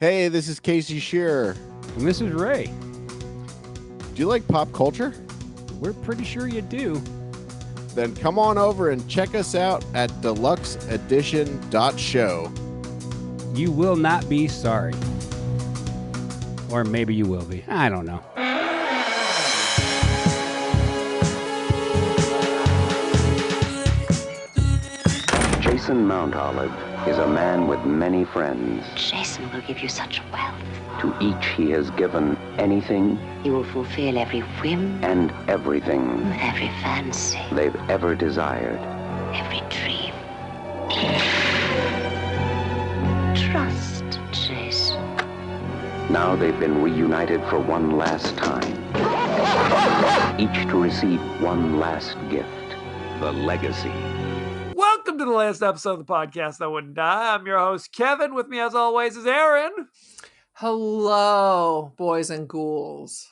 Hey, this is Casey Shearer. And this is Ray. Do you like pop culture? We're pretty sure you do. Then come on over and check us out at deluxeedition.show. You will not be sorry. Or maybe you will be. I don't know. Jason Mount Olive is a man with many friends. Jason will give you such wealth. To each he has given anything He will fulfill every whim, and everything every fancy, they've ever desired. every dream. Trust, Jason. Now they've been reunited for one last time. Each to receive one last gift, the legacy. Welcome to the latest episode of the podcast that wouldn't die. I'm your host, Kevin. With me, as always, is Aaron. Hello, boys and ghouls.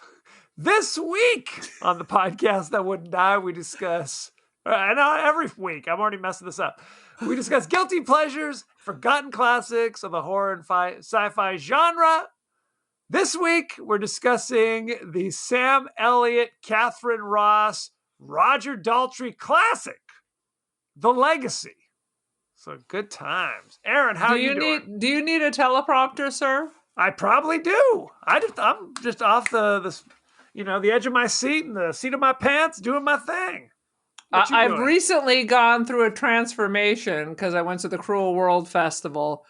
This week on the podcast that wouldn't die, we discuss, not every week, I'm already messing this up. We discuss guilty pleasures, forgotten classics of the horror and sci-fi genre. This week, we're discussing the Sam Elliott, Catherine Ross, Roger Daltrey classic, The Legacy. So good times. Aaron, how are you doing? Do you need a teleprompter, sir? I probably do. I'm just off the edge of my seat and the seat of my pants doing my thing. What you I've doing? recently gone through a transformation because I went to the Cruel World Festival,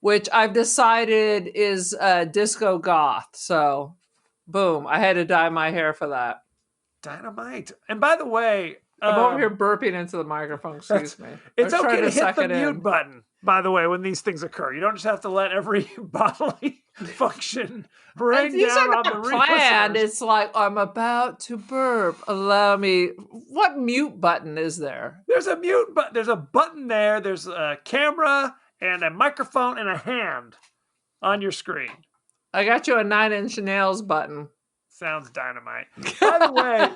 which I've decided is disco goth. So, boom, I had to dye my hair for that. Dynamite. And by the way, I'm over here burping into the microphone. Excuse me. it's I was okay trying to hit suck the it mute in. button, by the way, when these things occur. You don't just have to let every bodily function rain These down are on the not planned. listeners. It's like, I'm about to burp. Allow me. What mute button is there? There's a mute button. There's a button there. There's a camera and a microphone and a hand on your screen. I got you a 9-inch nails button. Sounds dynamite. By the way,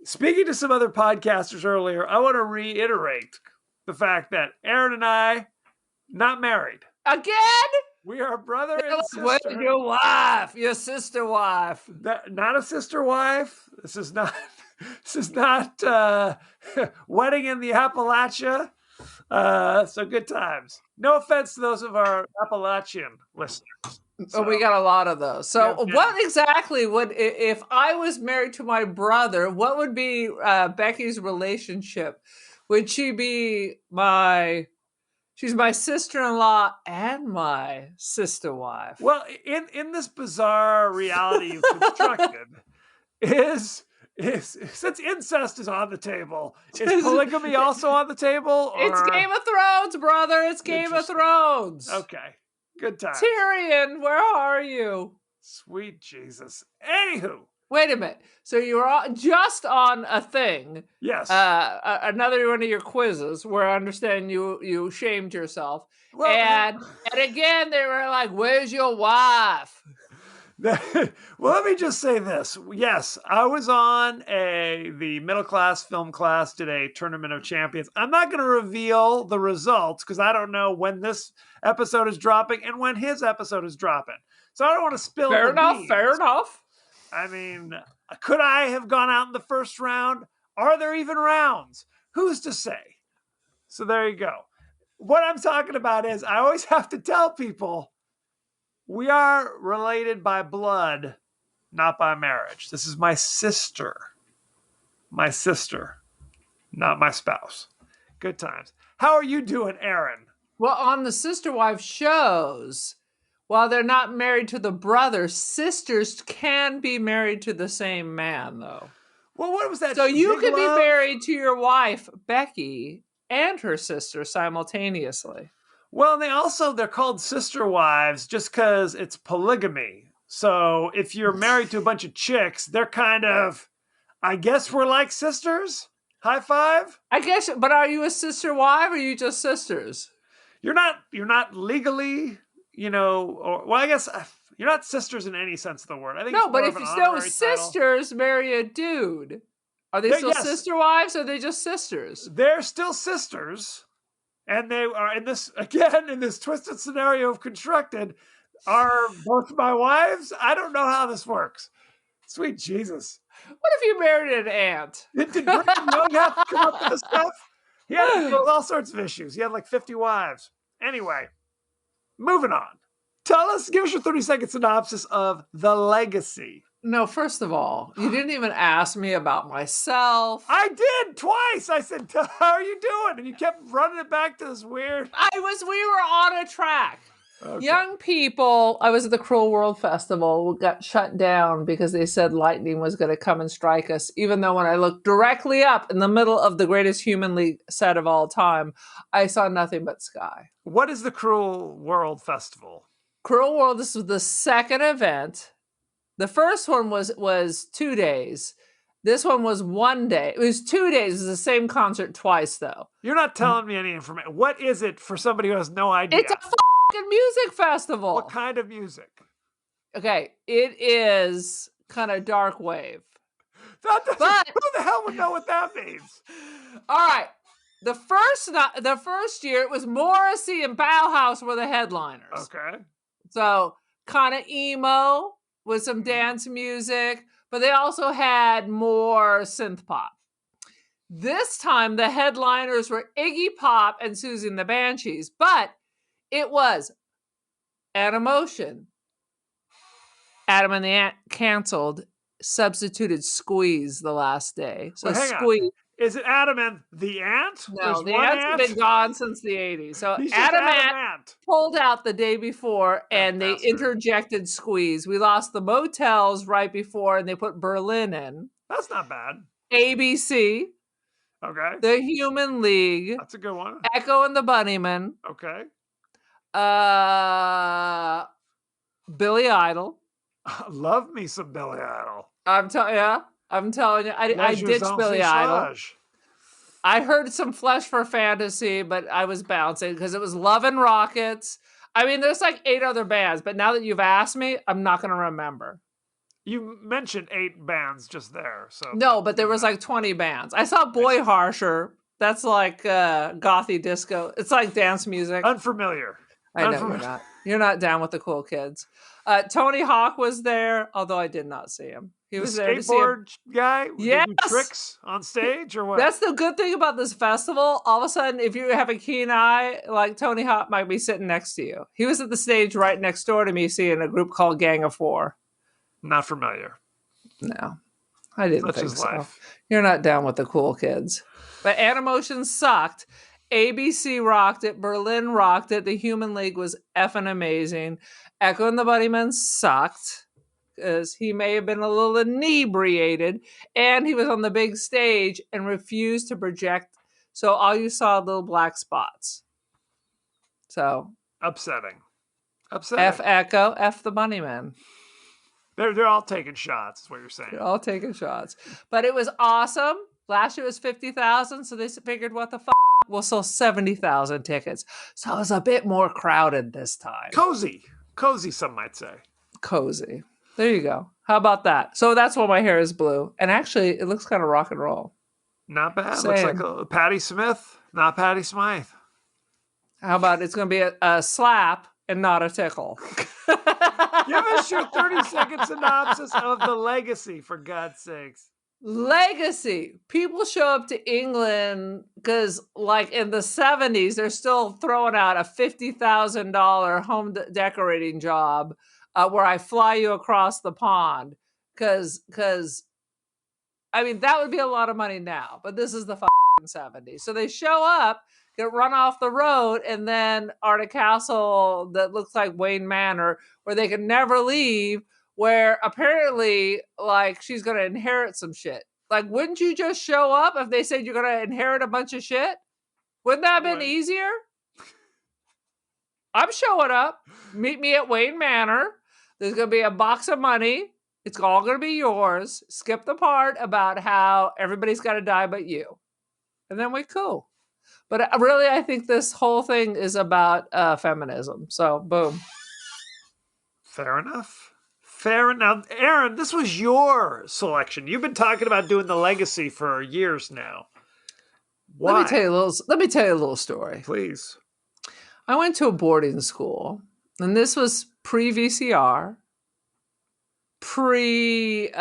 speaking to some other podcasters earlier, I want to reiterate the fact that Aaron and I, not married. Again? We are brother and Where's sister. your wife? Your sister wife. Not a sister wife. This is not wedding in the Appalachia. So good times. No offense to those of our Appalachian listeners. Oh, we got a lot of those. So Yeah. what exactly would, if I was married to my brother, what would be Becky's relationship? Would she be she's my sister-in-law and my sister wife? Well, in this bizarre reality you've constructed, is since incest is on the table, is polygamy also on the table? Or... It's Game of Thrones, brother. It's Game of Interesting. Thrones. Okay, good time. Tyrion, where are you? Sweet Jesus. Anywho, Wait a minute. So you were just on a thing, yes. another one of your quizzes where I understand you shamed yourself, Well, and again they were like, "Where's your wife?" well, let me just say this. Yes, I was on the middle class film class, did a tournament of champions. I'm not going to reveal the results because I don't know when this episode is dropping and when his episode is dropping. So I don't want to spill Fair the enough. beans. Fair enough. I mean, could I have gone out in the first round? Are there even rounds? Who's to say? So there you go. What I'm talking about is I always have to tell people we are related by blood, not by marriage. This is my sister. My sister, not my spouse. Good times. How are you doing, Aaron? Well, on the sister wife shows, while they're not married to the brother, sisters can be married to the same man, though. Well, what was that? So you Big could be Love? married to your wife, Becky, and her sister simultaneously. Well, they're called sister wives just because it's polygamy. So if you're married to a bunch of chicks, they're kind of, I guess we're like sisters. High five. I guess, but are you a sister wife or are you just sisters? You're not legally, I guess you're not sisters in any sense of the word. I think No, it's but more if of an you know honorary title. sisters marry a dude, are they still Yes. sister wives or are they just sisters? They're still sisters, and they are in this twisted scenario of constructed. are both my wives? I don't know how this works. Sweet Jesus. What if you married an aunt? Did Brigham Young have to come up with this stuff? He had to deal with all sorts of issues. He had like 50 wives. Anyway, moving on. Give us your 30-second synopsis of The Legacy. No, first of all, you didn't even ask me about myself. I did twice. I said, how are you doing? And you kept running it back to this weird. We were on a track. Okay. Young people, I was at the Cruel World Festival, got shut down because they said lightning was going to come and strike us. Even though when I looked directly up in the middle of the greatest human league set of all time, I saw nothing but sky. What is the Cruel World Festival? Cruel World, this was the second event. The first one was 2 days. This one was 1 day. It was 2 days. It was the same concert twice, though. You're not telling me any information. What is it for somebody who has no idea? It's a fucking music festival. What kind of music? Okay, it is kind of dark wave. Who the hell would know what that means? All right. The first year, it was Morrissey and Bauhaus were the headliners. Okay. So kind of emo with some dance music, but they also had more synth pop. This time, the headliners were Iggy Pop and Susie and the Banshees, but it was Animotion. Adam and the Ant canceled, substituted Squeeze the last day. So hang on. Squeeze. Is it Adam and the Ant? No, There's the one Ants have ant? been gone since the 80s. So He's just Adam Adam Ant pulled out the day before and they bastard. interjected Squeeze. We lost the Motels right before and they put Berlin in. That's not bad. ABC, Okay. The Human League, That's a good one. Echo and the Bunnymen, Okay. Billy Idol. Love me some Billy Idol. I'm telling you, I Leisure ditched Zone Billy Idol. Sludge. I heard some Flesh for Fantasy, but I was bouncing because it was Love and Rockets. I mean, there's like 8 other bands, but now that you've asked me, I'm not going to remember. You mentioned 8 bands just there. So No, but there was like 20 bands. I saw Boy Harsher. That's like gothy disco. It's like dance music. Unfamiliar. I know you're not. You're not down with the cool kids. Tony Hawk was there, although I did not see him. He was there to see him. Skateboard guy? Did he Yes. do tricks on stage or what? That's the good thing about this festival. All of a sudden, if you have a keen eye, like Tony Hawk might be sitting next to you. He was at the stage right next door to me seeing a group called Gang of Four. Not familiar. No, I didn't Such think is so. life. You're not down with the cool kids. But Animotion sucked. ABC rocked it. Berlin rocked it. The Human League was effing amazing. Echo and the Bunnymen sucked because he may have been a little inebriated and he was on the big stage and refused to project. So all you saw were little black spots. So Upsetting. F Echo, F the Bunnymen. They're all taking shots, is what you're saying. They're all taking shots. But it was awesome. Last year was 50,000, so they figured, what the fuck? We'll sell 70,000 tickets. So it was a bit more crowded this time. Cozy. Cozy, some might say. Cozy. There you go. How about that? So that's why my hair is blue. And actually, it looks kind of rock and roll. Not bad. Same. Looks like a Patti Smith, not Patti Smythe. How about it's going to be a slap and not a tickle? Give us your 30-second synopsis of The Legacy, for God's sakes. Legacy. People show up to England because, like in the 70s, they're still throwing out a $50,000 home decorating job where I fly you across the pond. Because, I mean, that would be a lot of money now, but this is the 70s. So they show up, get run off the road, and then are at a castle that looks like Wayne Manor where they can never leave, where apparently, like, she's going to inherit some shit. Like, wouldn't you just show up if they said you're going to inherit a bunch of shit? Wouldn't that have been Right. easier? I'm showing up. Meet me at Wayne Manor. There's going to be a box of money. It's all going to be yours. Skip the part about how everybody's got to die but you. And then we're cool. But really, I think this whole thing is about feminism. So, boom. Fair enough. Fair enough. Aaron, this was your selection. You've been talking about doing The Legacy for years now. Why? Let me tell you a little story. Please. I went to a boarding school And this was pre-VCR, pre-digital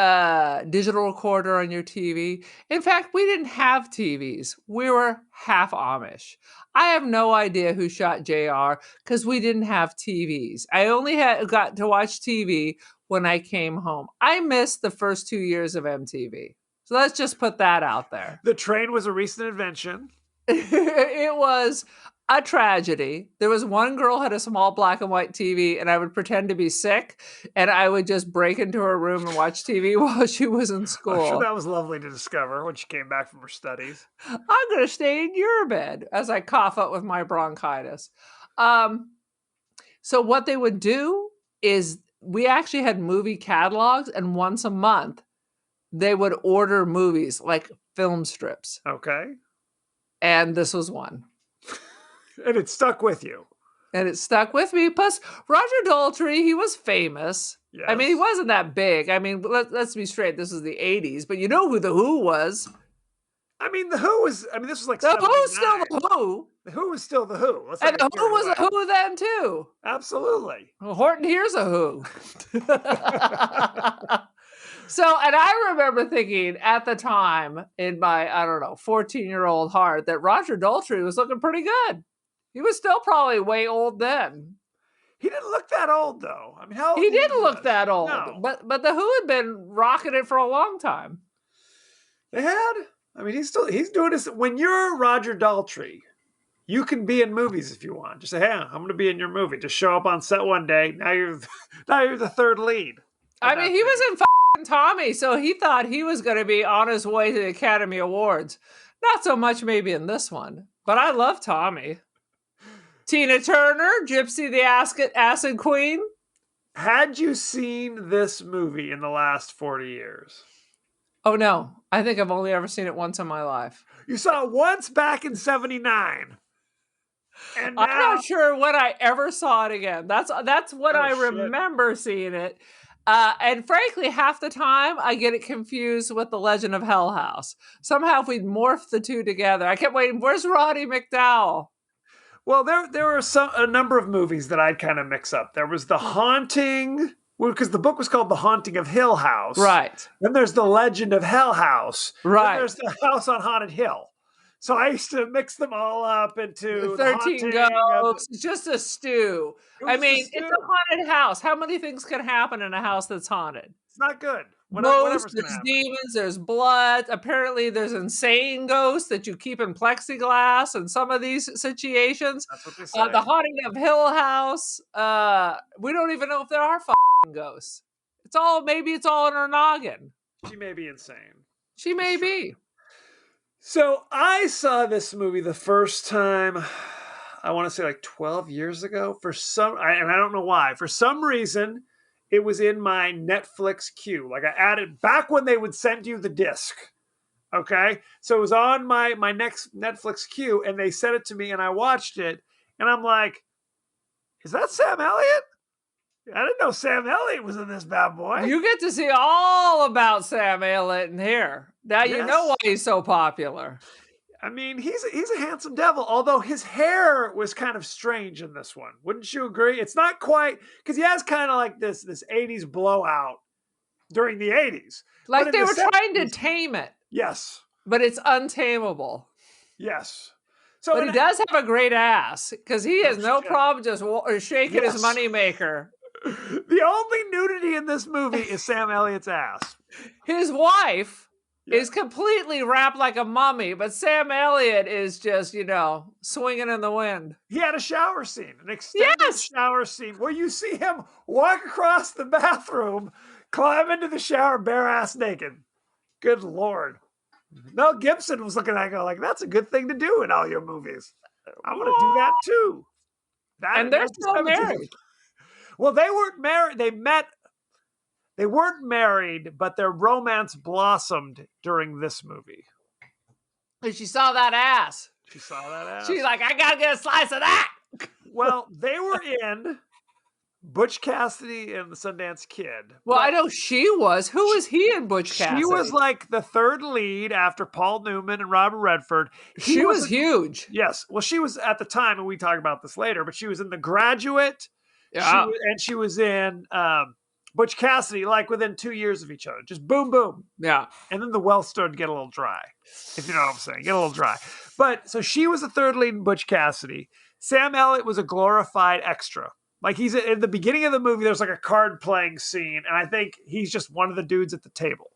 recorder on your TV. In fact, we didn't have TVs. We were half Amish. I have no idea who shot JR because we didn't have TVs. I only got to watch TV when I came home. I missed the first 2 years of MTV. So let's just put that out there. The train was a recent invention. It was a tragedy. There was one girl who had a small black and white TV, and I would pretend to be sick, and I would just break into her room and watch TV while she was in school. I'm sure that was lovely to discover when she came back from her studies. I'm going to stay in your bed as I cough up with my bronchitis. So what they would do is we actually had movie catalogs, and once a month they would order movies like film strips. Okay. And this was one. And it stuck with you. And it stuck with me. Plus, Roger Daltrey, he was famous. Yes. I mean, he wasn't that big. I mean, let's be straight. This was the 80s. But you know who The Who was. I mean, The Who was, this was like The Who's still 79. The Who. The Who was still The Who. Let's And not The get Who was carried a away. Who then, too. Absolutely. Well, Horton Hears a Who. So, and I remember thinking at the time in my, 14-year-old heart that Roger Daltrey was looking pretty good. He was still probably way old then. He didn't look that old, though. I mean, how old He do you didn't think look was? that old. No. But The Who had been rocking it for a long time. They had. I mean, he's doing this. When you're Roger Daltrey, you can be in movies if you want. Just say, hey, I'm going to be in your movie. Just show up on set one day. Now you're the third lead. I mean, he was in f***ing Tommy, so he thought he was going to be on his way to the Academy Awards. Not so much maybe in this one, but I love Tommy. Tina Turner, Gypsy the Acid Queen. Had you seen this movie in the last 40 years? Oh, no. I think I've only ever seen it once in my life. You saw it once back in 79. And now, I'm not sure when I ever saw it again. That's what I shit. remember seeing it. And frankly, half the time I get it confused with The Legend of Hell House. Somehow if we'd morphed the two together. I kept waiting, where's Roddy McDowell? Well, there were a number of movies that I'd kind of mix up. There was The Haunting, because the book was called The Haunting of Hill House. Right. Then there's The Legend of Hell House. Right. Then there's The House on Haunted Hill. So I used to mix them all up into 13 Ghosts, just a stew. I mean, it's a haunted house. How many things can happen in a house that's haunted? It's not good. Ghosts, there's demons, there's blood. Apparently, there's insane ghosts that you keep in plexiglass in some of these situations. That's what they say. The Haunting of Hill House. We don't even know if there are f***ing ghosts. Maybe it's all in her noggin. She may be insane. She may be. So I saw this movie the first time, I want to say like 12 years ago. And I don't know why. For some reason, it was in my Netflix queue. Like I added back when they would send you the disc. Okay. So it was on my next Netflix queue and they sent it to me and I watched it. And I'm like, is that Sam Elliott? I didn't know Sam Elliott was in this bad boy. You get to see all about Sam Elliott in here. Now you know why he's so popular. I mean, he's a handsome devil, although his hair was kind of strange in this one. Wouldn't you agree? It's not quite, because he has kind of like this 80s blowout during the 80s. Like they were trying to tame it. Yes. But it's untamable. Yes. But he does have a great ass, because he has no problem just shaking his moneymaker. The only nudity in this movie is Sam Elliott's ass. His wife is completely wrapped like a mummy, but Sam Elliott is just, swinging in the wind. He had a shower scene, an extended shower scene, where you see him walk across the bathroom, climb into the shower bare ass naked. Good Lord. Mel Gibson was looking at it like, that's a good thing to do in all your movies. I'm going to do that too. And they're still married. Well, they weren't married. They met. They weren't married, but their romance blossomed during this movie. And she saw that ass. She's like, I got to get a slice of that. Well, they were in Butch Cassidy and the Sundance Kid. Well, I know she was. Who was he in Butch Cassidy? She was like the third lead after Paul Newman and Robert Redford. She was huge. Yes. Well, she was at the time, and we talk about this later, but she was in The Graduate. Yeah. She was in Butch Cassidy, like within 2 years of each other. Just boom, boom. Yeah. And then the well started to get a little dry, if you know what I'm saying. Get a little dry. But so she was the third lead in Butch Cassidy. Sam Elliott was a glorified extra. Like he's at the beginning of the movie, there's like a card playing scene, and I think he's just one of the dudes at the table.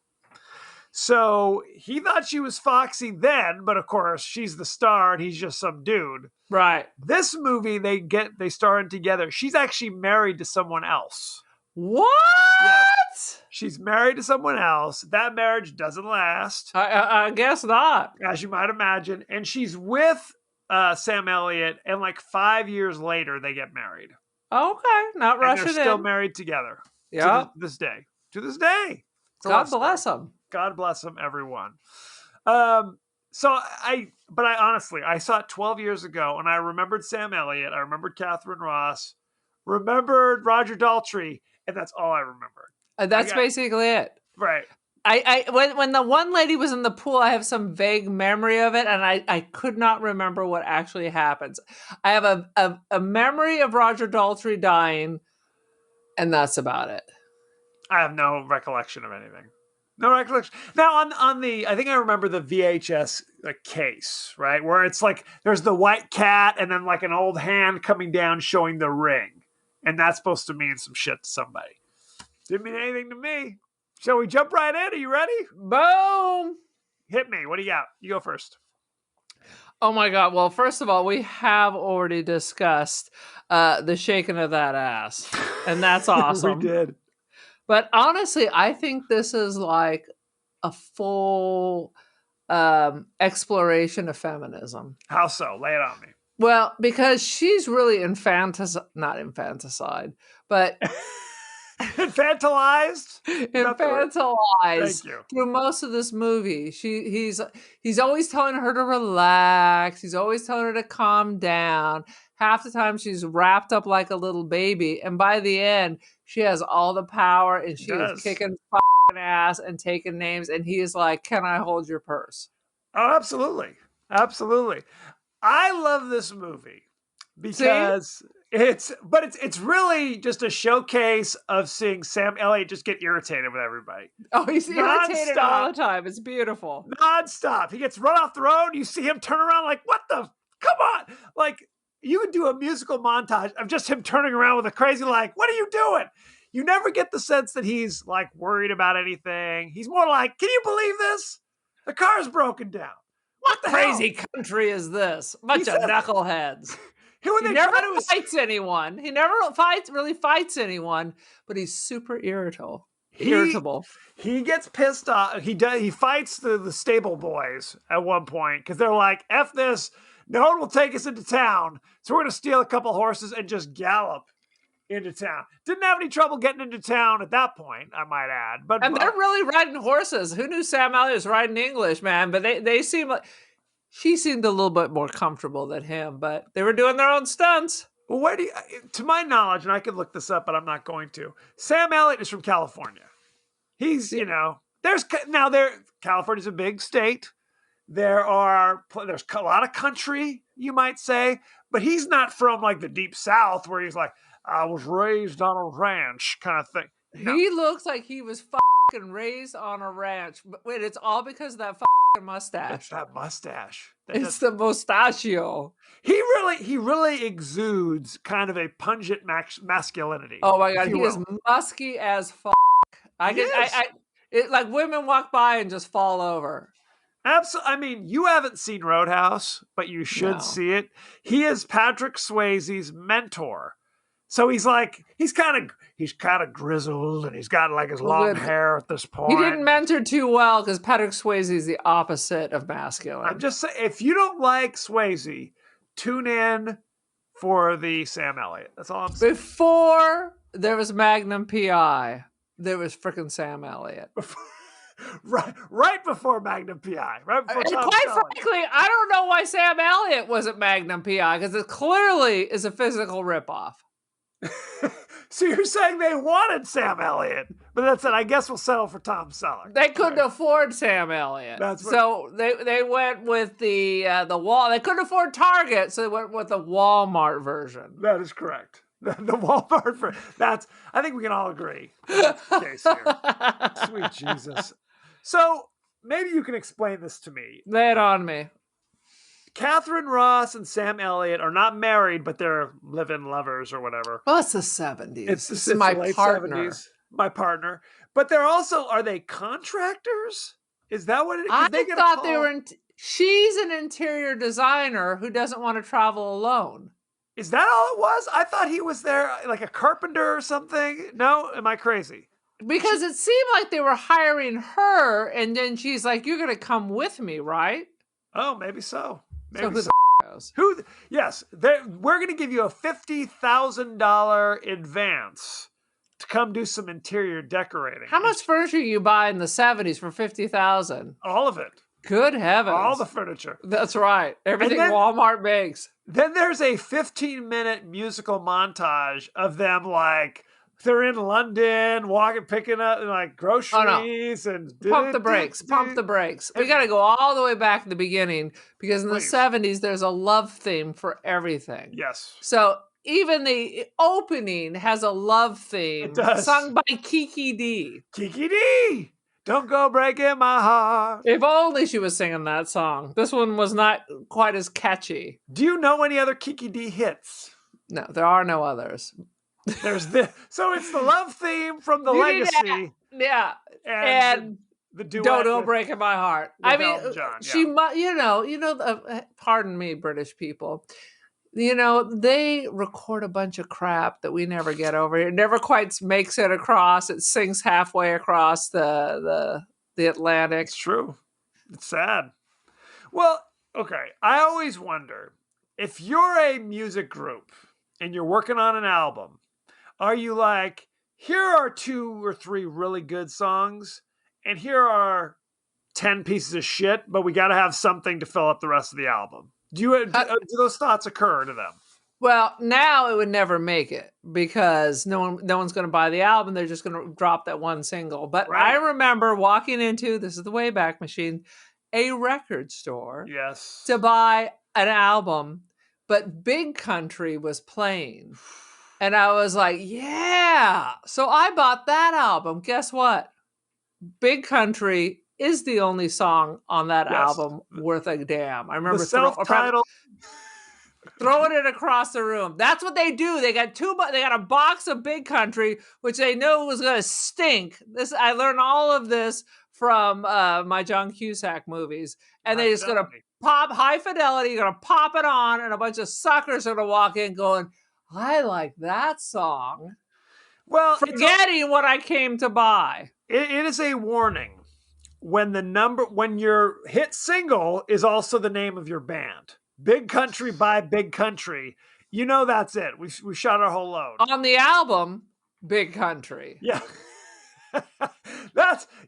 So he thought she was Foxy then, but of course she's the star and he's just some dude. Right. This movie, they star in together. She's actually married to someone else. What? She's married to someone else. That marriage doesn't last, I guess not. as you might imagine. And she's with Sam Elliott, and like 5 years later, they get married. Okay, not And rushing they're still in. married together. Yeah. To this day. To this day. It's a God love story. bless them. God bless them, everyone. So I honestly, I saw it 12 years ago, and I remembered Sam Elliott. I remembered Catherine Ross, remembered Roger Daltrey, and that's all I remembered. That's basically it. Right. When the one lady was in the pool, I have some vague memory of it, and I could not remember what actually happens. I have a memory of Roger Daltrey dying, and that's about it. I have no recollection of anything. No recollection. Now on the, I think I remember the VHS case, right, where it's like there's the white cat and then like an old hand coming down showing the ring, and that's supposed to mean some shit to somebody. Didn't mean anything to me. Shall we jump right in? Are you ready? Boom! Hit me. What do you got? You go first. Oh my God. Well, first of all, we have already discussed the shaking of that ass, and that's awesome. We did. But honestly, I think this is like a full exploration of feminism. How so? Lay it on me. Well, because she's really not infanticide, but Infantilized? infantilized Thank you. through most of this movie. He's always telling her to relax. He's always telling her to calm down. Half the time she's wrapped up like a little baby, and by the end she has all the power and she is kicking fucking ass and taking names, and he is like, "Can I hold your purse?" Oh, absolutely. Absolutely. I love this movie because it's really just a showcase of seeing Sam Elliott just get irritated with everybody. Oh, he's irritated all the time. It's beautiful. Non-stop. He gets run off the road. You see him turn around like, what the? Come on. Like, you could do a musical montage of just him turning around with a crazy, like, what are you doing? You never get the sense that he's like worried about anything. He's more like, can you believe this? The car's broken down. What the Crazy hell? country is this? Bunch of knuckleheads. He never fights anyone. He never really fights anyone, but he's super irritable. He gets pissed off. He fights the stable boys at one point because they're like, F this. No one will take us into town. So we're going to steal a couple horses and just gallop into town. Didn't have any trouble getting into town at that point, I might add. And they're really riding horses. Who knew Sam Elliott was riding English, man? But they seem like... She seemed a little bit more comfortable than him, but they were doing their own stunts. Well, to my knowledge, and I could look this up, but I'm not going to, Sam Elliott is from California. He's, California's a big state. There's a lot of country, you might say, but he's not from like the deep South where he's like, I was raised on a ranch kind of thing. No. He looks like he was fucking raised on a ranch. But wait, it's all because of that fucking mustache. It's that mustache. It's the mustachio. He really exudes kind of a pungent masculinity. Oh my God, he is musky as fuck. Like women walk by and just fall over. Absolutely. I mean, you haven't seen Roadhouse, but you should see it. He is Patrick Swayze's mentor. So he's kind of grizzled, and he's got like his long hair at this point. He didn't mentor too well because Patrick Swayze is the opposite of masculine. I'm just saying, if you don't like Swayze, tune in for the Sam Elliott. That's all I'm saying. Before there was Magnum PI, there was frickin' Sam Elliott. Right before Magnum PI. Right before Tom quite Selleck. frankly, I don't know why Sam Elliott wasn't Magnum PI, because it clearly is a physical ripoff. So you're saying they wanted Sam Elliott, but that's it. I guess we'll settle for Tom Selleck. They couldn't afford Sam Elliott, so they went with the wall. They couldn't afford Target, so they went with the Walmart version. That is correct. The Walmart for that's. I think we can all agree that's the case here. Sweet Jesus. So maybe you can explain this to me. Lay it on me. Catherine Ross and Sam Elliott are not married, but they're live-in lovers or whatever. Well, it's the 70s. It's my the late partner. 70s. My partner. But they're also, are they contractors? Is that what it is? I thought they were. She's an interior designer who doesn't want to travel alone. Is that all it was? I thought he was there like a carpenter or something. No? Am I crazy? Because it seemed like they were hiring her, and then she's like, "You're going to come with me, right?" Oh, maybe so. Maybe who so. the knows? Yes, we're going to give you a $50,000 advance to come do some interior decorating. How much furniture you buy in the 70s for $50,000? All of it. Good heavens! All the furniture. That's right. Everything then- Walmart makes. Then there's a 15-minute musical montage of them like they're in London, picking up like groceries and Pump the brakes. Pump the brakes. We got to go all the way back to the beginning because in the 70s there's a love theme for everything. Yes. So even the opening has a love theme It does. sung by Kiki D. Kiki D! Don't go breaking my heart. If only she was singing that song. This one was not quite as catchy. Do you know any other Kiki D hits? No, there are no others. There's this. So it's the love theme from the You need Legacy Yeah. and the duet. Don't with- break in my heart. with I mean, Elton John, she must, pardon me, British people. They record a bunch of crap that we never get over here. It never quite makes it across. It sinks halfway across the Atlantic. It's true. It's sad. Well, okay. I always wonder if you're a music group and you're working on an album, are you like, here are 2 or 3 really good songs, and here are 10 pieces of shit, but we got to have something to fill up the rest of the album? Do those thoughts occur to them? Well, now it would never make it because no one's going to buy the album. They're just going to drop that one single. But Right. I remember walking into, this is the Wayback Machine, a record store Yes. to buy an album, but Big Country was playing. And I was like, yeah. So I bought that album. Guess what? Big Country is the only song on that Yes. album worth a damn. I remember The self-titled. throwing it across the room. That's what they do. They got a box of Big Country, which they know was going to stink. I learned all of this from my John Cusack movies. And they just going to pop High Fidelity, you're going to pop it on, and a bunch of suckers are going to walk in going, I like that song. Well, Forgetting what I came to buy. it is a warning when your hit single is also the name of your band. Big Country by Big Country. That's it. We shot our whole load. On the album, Big Country. Yeah.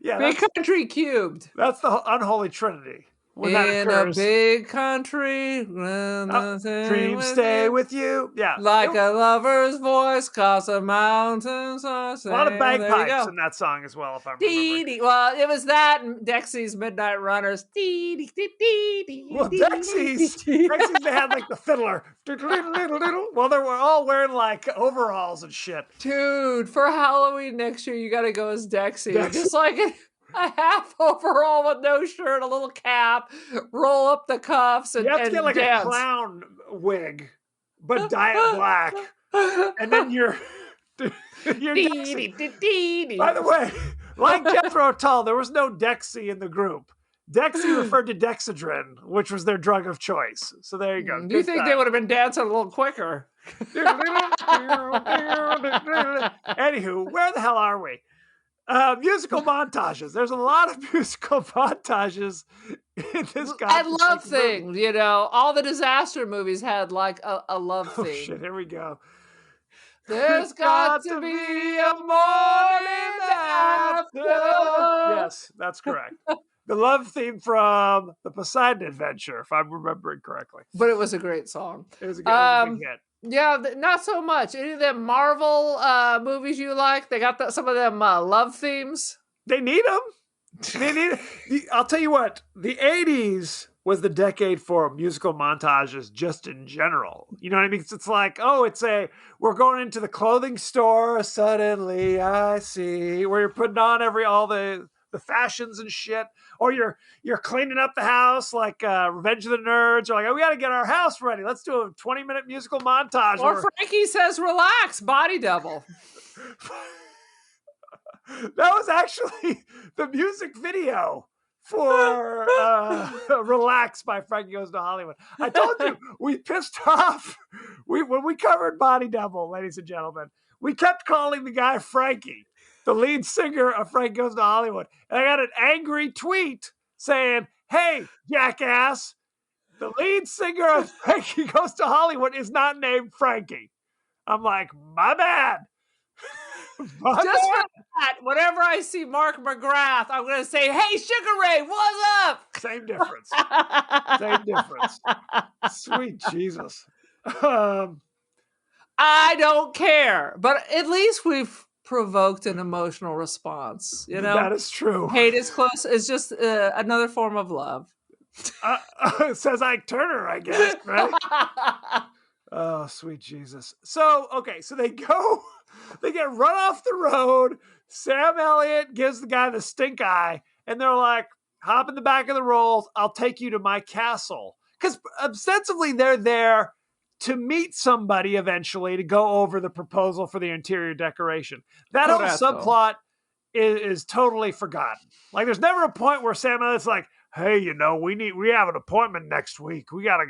Big Country cubed. That's the unholy trinity. When that In a occurs. big country, Dreams stay with you. Yeah. like a lover's voice across the mountains. A a lot of bagpipes in that song as well, if I'm remembering. Well, it was that and Dexy's Midnight Runners. Well, Dexys, they had like the fiddler. Well, they were all wearing like overalls and shit. Dude, for Halloween next year, you got to go as Dexy. Dexy. Just like a half overall with no shirt, a little cap, roll up the cuffs, and You have to get like dance. a clown wig, but dye it black. And then you're Dexy. By the way, like Jethro Tull, there was no Dexy in the group. Dexy referred to Dexedrine, which was their drug of choice. So there you go. Do you think they would have been dancing a little quicker? Anywho, where the hell are we? Musical montages. There's a lot of musical montages in this guy. I love things, all the disaster movies had like a love Oh theme. shit, here we go. There's got to be a morning after. Yes, that's correct. The love theme from the Poseidon Adventure, if I'm remembering correctly. But it was a great song. It was a big hit. Yeah, not so much. Any of them Marvel movies you like? They got some of them love themes. They need them. I'll tell you what. The 80s was the decade for musical montages just in general. You know what I mean? It's like, oh, we're going into the clothing store, suddenly I see, where you're putting on all the fashions and shit, or you're cleaning up the house like Revenge of the Nerds, or like, oh, we got to get our house ready. Let's do a 20-minute musical montage. Or Frankie says, relax, body double. That was actually the music video for Relax by Frankie Goes to Hollywood. I told you, we pissed off. When we covered Body Double, ladies and gentlemen, we kept calling the guy Frankie, the lead singer of Frankie Goes to Hollywood. And I got an angry tweet saying, hey, jackass, the lead singer of Frankie Goes to Hollywood is not named Frankie. I'm like, my bad. Just for that, whenever I see Mark McGrath, I'm going to say, hey, Sugar Ray, what's up? Same difference. Same difference. Sweet Jesus. I don't care. But at least we've provoked an emotional response. You know, that is true. Hate is close. It's just another form of love. Says Ike Turner, I guess, right? Oh, sweet Jesus. So, okay, so they get run off the road. Sam Elliott gives the guy the stink eye, and they're like, hop in the back of the Rolls. I'll take you to my castle. Because ostensibly they're there to meet somebody eventually to go over the proposal for the interior decoration. That whole subplot is totally forgotten. Like, there's never a point where Sam Elliott's like, hey, we have an appointment next week. We gotta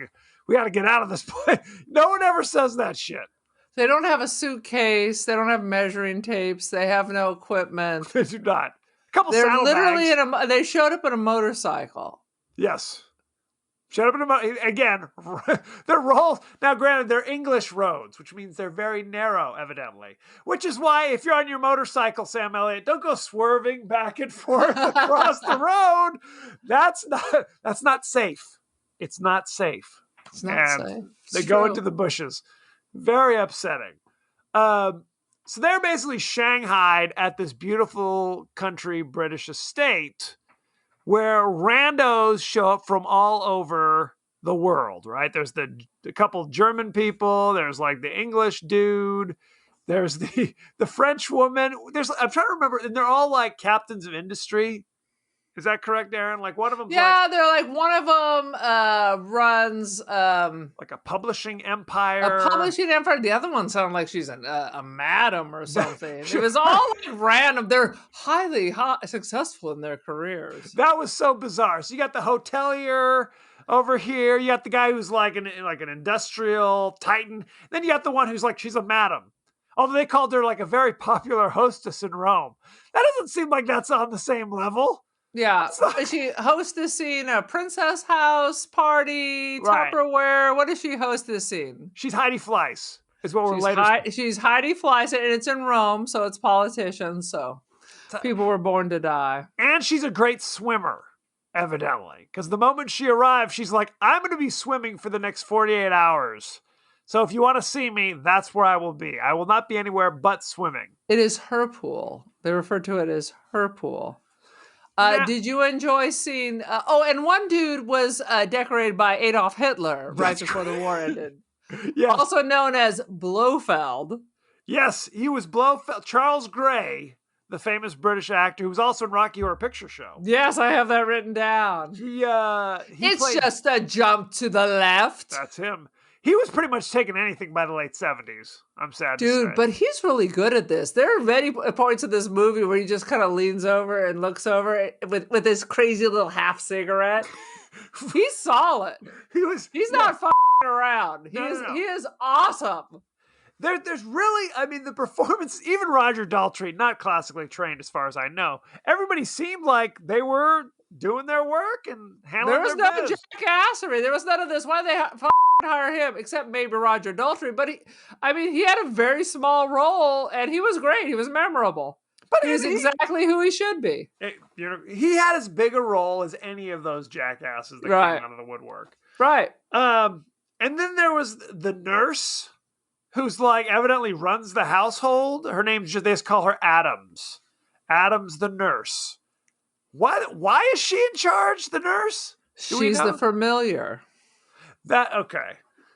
get out of this place. No one ever says that shit. They don't have a suitcase. They don't have measuring tapes. They have no equipment. They do not. A couple They're saddlebags. literally they showed up in a motorcycle. Yes. Showed up in a again. They're rolls. Now, granted, they're English roads, which means they're very narrow, evidently. Which is why, if you're on your motorcycle, Sam Elliott, don't go swerving back and forth across the road. That's not safe. It's not safe. It's not safe. They go into the bushes. Very upsetting. So they're basically shanghaied at this beautiful country British estate where randos show up from all over the world, right? There's the couple German people. There's like the English dude. There's the French woman. I'm trying to remember, and they're all like captains of industry. Is that correct, Aaron? Like one of them. Yeah, they're like one of them runs like a publishing empire. The other one sounded like she's a madam or something. It was all like random. They're highly successful in their careers. That was so bizarre. So you got the hotelier over here. You got the guy who's like an industrial titan. Then you got the one who's like she's a madam. Although they called her like a very popular hostess in Rome. That doesn't seem like that's on the same level. Yeah, she hostessing a princess house party, Right. Tupperware. What does she host this scene? She's Heidi Fleiss, is what we're later. She's Heidi Fleiss, and it's in Rome, so it's politicians. So people were born to die. And she's a great swimmer, evidently. Because the moment she arrived, she's like, I'm going to be swimming for the next 48 hours. So if you want to see me, that's where I will be. I will not be anywhere but swimming. It is her pool. They refer to it as her pool. Did you enjoy seeing... and one dude was decorated by Adolf Hitler right before the war ended. Yes. Also known as Blofeld. Yes, he was Blofeld. Charles Gray, the famous British actor who was also in Rocky Horror Picture Show. Yes, I have that written down. It's played... just a jump to the left. That's him. He was pretty much taking anything by the late 70s. I'm sad to say. Dude, but he's really good at this. There are many points of this movie where he just kind of leans over and looks over with this crazy little half cigarette. He's solid. He's not f***ing around. He is awesome. There's really, I mean, the performance, even Roger Daltrey, not classically trained as far as I know, everybody seemed like they were doing their work and handling their business. There was no jackassery. There was none of this. Why did they hire him? Except maybe Roger Daltrey. But he had a very small role, and he was great. He was memorable. But he's exactly who he should be. He had as big a role as any of those jackasses that came out of the woodwork. Right. And then there was the nurse, who's like evidently runs the household. Her name's they just call her Adams. Adams the nurse. Why is she in charge, the nurse? Do we She's the know? familiar. Okay.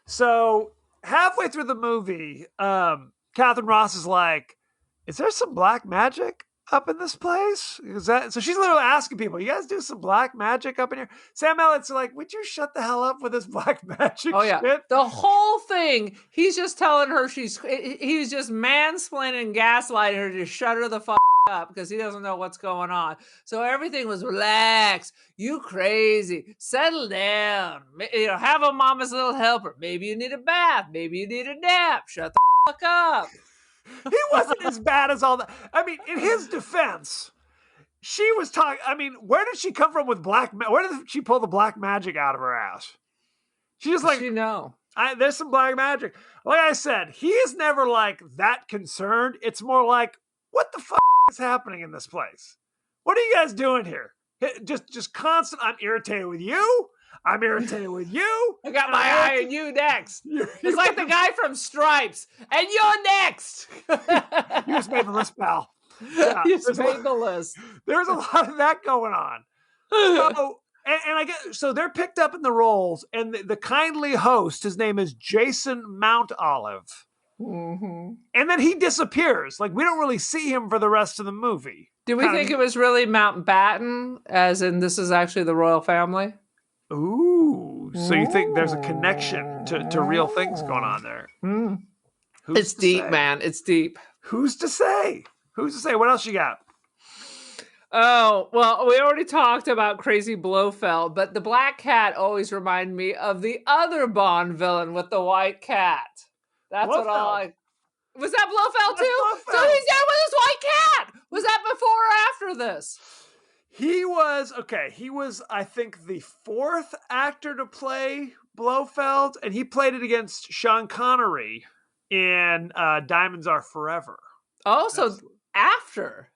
So halfway through the movie, Catherine Ross is like, "Is there some black magic up in this place?" So she's literally asking people, "You guys do some black magic up in here?" Sam Elliott's like, "Would you shut the hell up with this black magic Oh yeah, shit?" the whole thing. He's just telling her he was just mansplaining, gaslighting her to shut her the fuck up because he doesn't know what's going on. So everything was relax. You crazy. Settle down. Have a mama's little helper. Maybe you need a bath. Maybe you need a nap. Shut the fuck up. He wasn't as bad as all that. I mean, in his defense, she was talking. I mean, where did she come from with black? Where did she pull the black magic out of her ass? She just like, you know. There's some black magic. Like I said, he is never like that concerned. It's more like, what the fuck is happening in this place? What are you guys doing here? Just constant. I'm irritated with you. I'm irritated with you. I got my eye on you next. It's like the guy from Stripes. And you're next. You just made the list, pal. Yeah, You just made the list. There's a lot of that going on. So, and I get so they're picked up in the roles, and the kindly host, his name is Jason Mount Olive. Mm-hmm. And then he disappears. Like, we don't really see him for the rest of the movie. Do we think it was really Mountbatten, as in this is actually the royal family? Ooh. So you think there's a connection to real things going on there? It's deep, man. It's deep. Who's to say? Who's to say? What else you got? Oh, well, we already talked about Crazy Blofeld, but the black cat always reminded me of the other Bond villain with the white cat. That's Blofeld. what all I... Was that Blofeld That's too? Blofeld. So he's there with his white cat! Was that before or after this? He was, I think, the fourth actor to play Blofeld, and he played it against Sean Connery in Diamonds Are Forever. Oh, so after.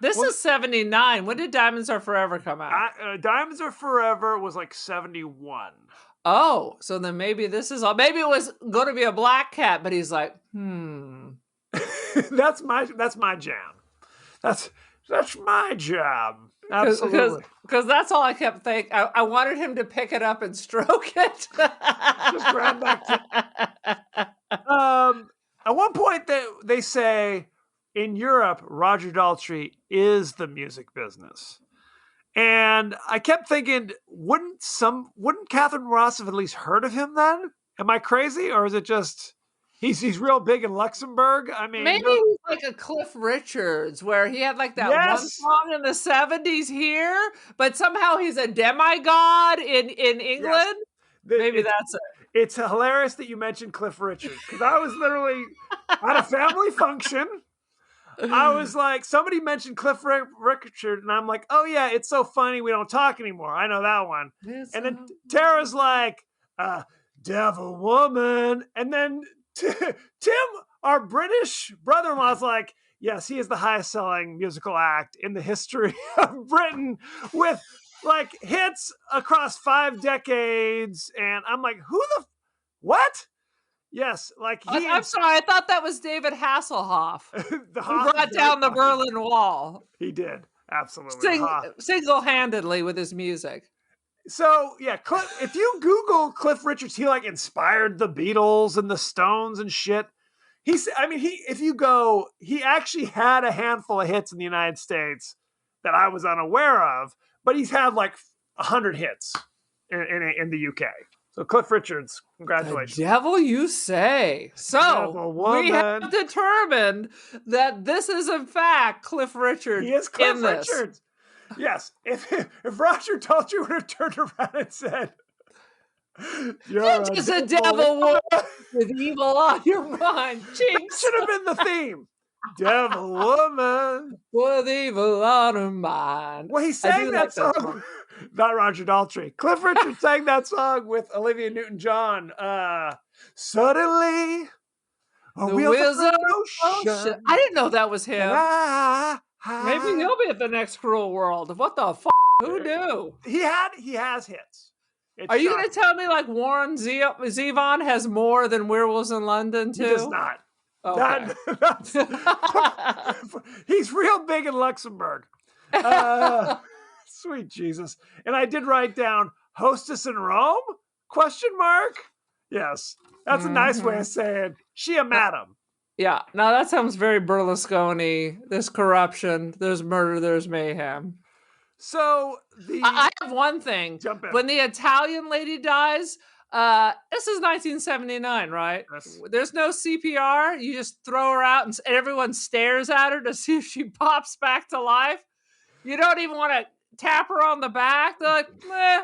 This is 79. When did Diamonds Are Forever come out? Diamonds Are Forever was like 71. Oh, so then maybe this is all. Maybe it was going to be a black cat, but he's like, That's my jam. That's my job. Absolutely. Because that's all I kept thinking. I wanted him to pick it up and stroke it. Just grab back to. At one point, they say in Europe, Roger Daltrey is the music business, and I kept thinking, wouldn't Catherine Ross have at least heard of him then? Am I crazy, or is it just he's real big in Luxembourg? I mean, maybe he's like a Cliff Richards, where he had like that one song in the 70s here, but somehow he's a demigod in England. Yes. Maybe that's it. It's hilarious that you mentioned Cliff Richard, because I was literally at a family function. I was like, somebody mentioned Cliff Richard, and I'm like, oh yeah, it's so funny we don't talk anymore. I know that one. And then Tara's like, Devil Woman. And then Tim, our British brother-in-law, is like, yes, he is the highest selling musical act in the history of Britain, with like hits across 5 decades. And I'm like, what? Yes, like I'm sorry, I thought that was David Hasselhoff. Who brought down the Berlin Wall. He did, absolutely. Single-handedly with his music. So, yeah, if you Google Cliff Richards, he like inspired the Beatles and the Stones and shit. If you go, he actually had a handful of hits in the United States that I was unaware of, but he's had like 100 hits in the UK. So Cliff Richards, congratulations. The devil you say. So we have determined that this is in fact Cliff Richards. He is Cliff Richards. Yes. If Roger Daltrey would have turned around and said, "You're just a devil woman with evil on your mind." Jinx. Should have been the theme. Devil woman with evil on her mind. Well, he sang that song. Not Roger Daltrey. Cliff Richard sang that song with Olivia Newton-John. Suddenly, the wheels of ocean. I didn't know that was him. Maybe he'll be at the next Cruel World. What the fuck? Who knew? He has hits. Are you going to tell me like Warren Zevon has more than Werewolves in London too? He does not. Okay. He's real big in Luxembourg. Sweet Jesus. And I did write down hostess in Rome? Question mark. Yes, that's a nice way of saying she a madam. Yeah, now that sounds very Berlusconi. There's corruption, there's murder, there's mayhem. So I have one thing. Jump in. When the Italian lady dies, this is 1979, right? Yes. There's no CPR. You just throw her out and everyone stares at her to see if she pops back to life. You don't even want to tap her on the back. They're like, meh.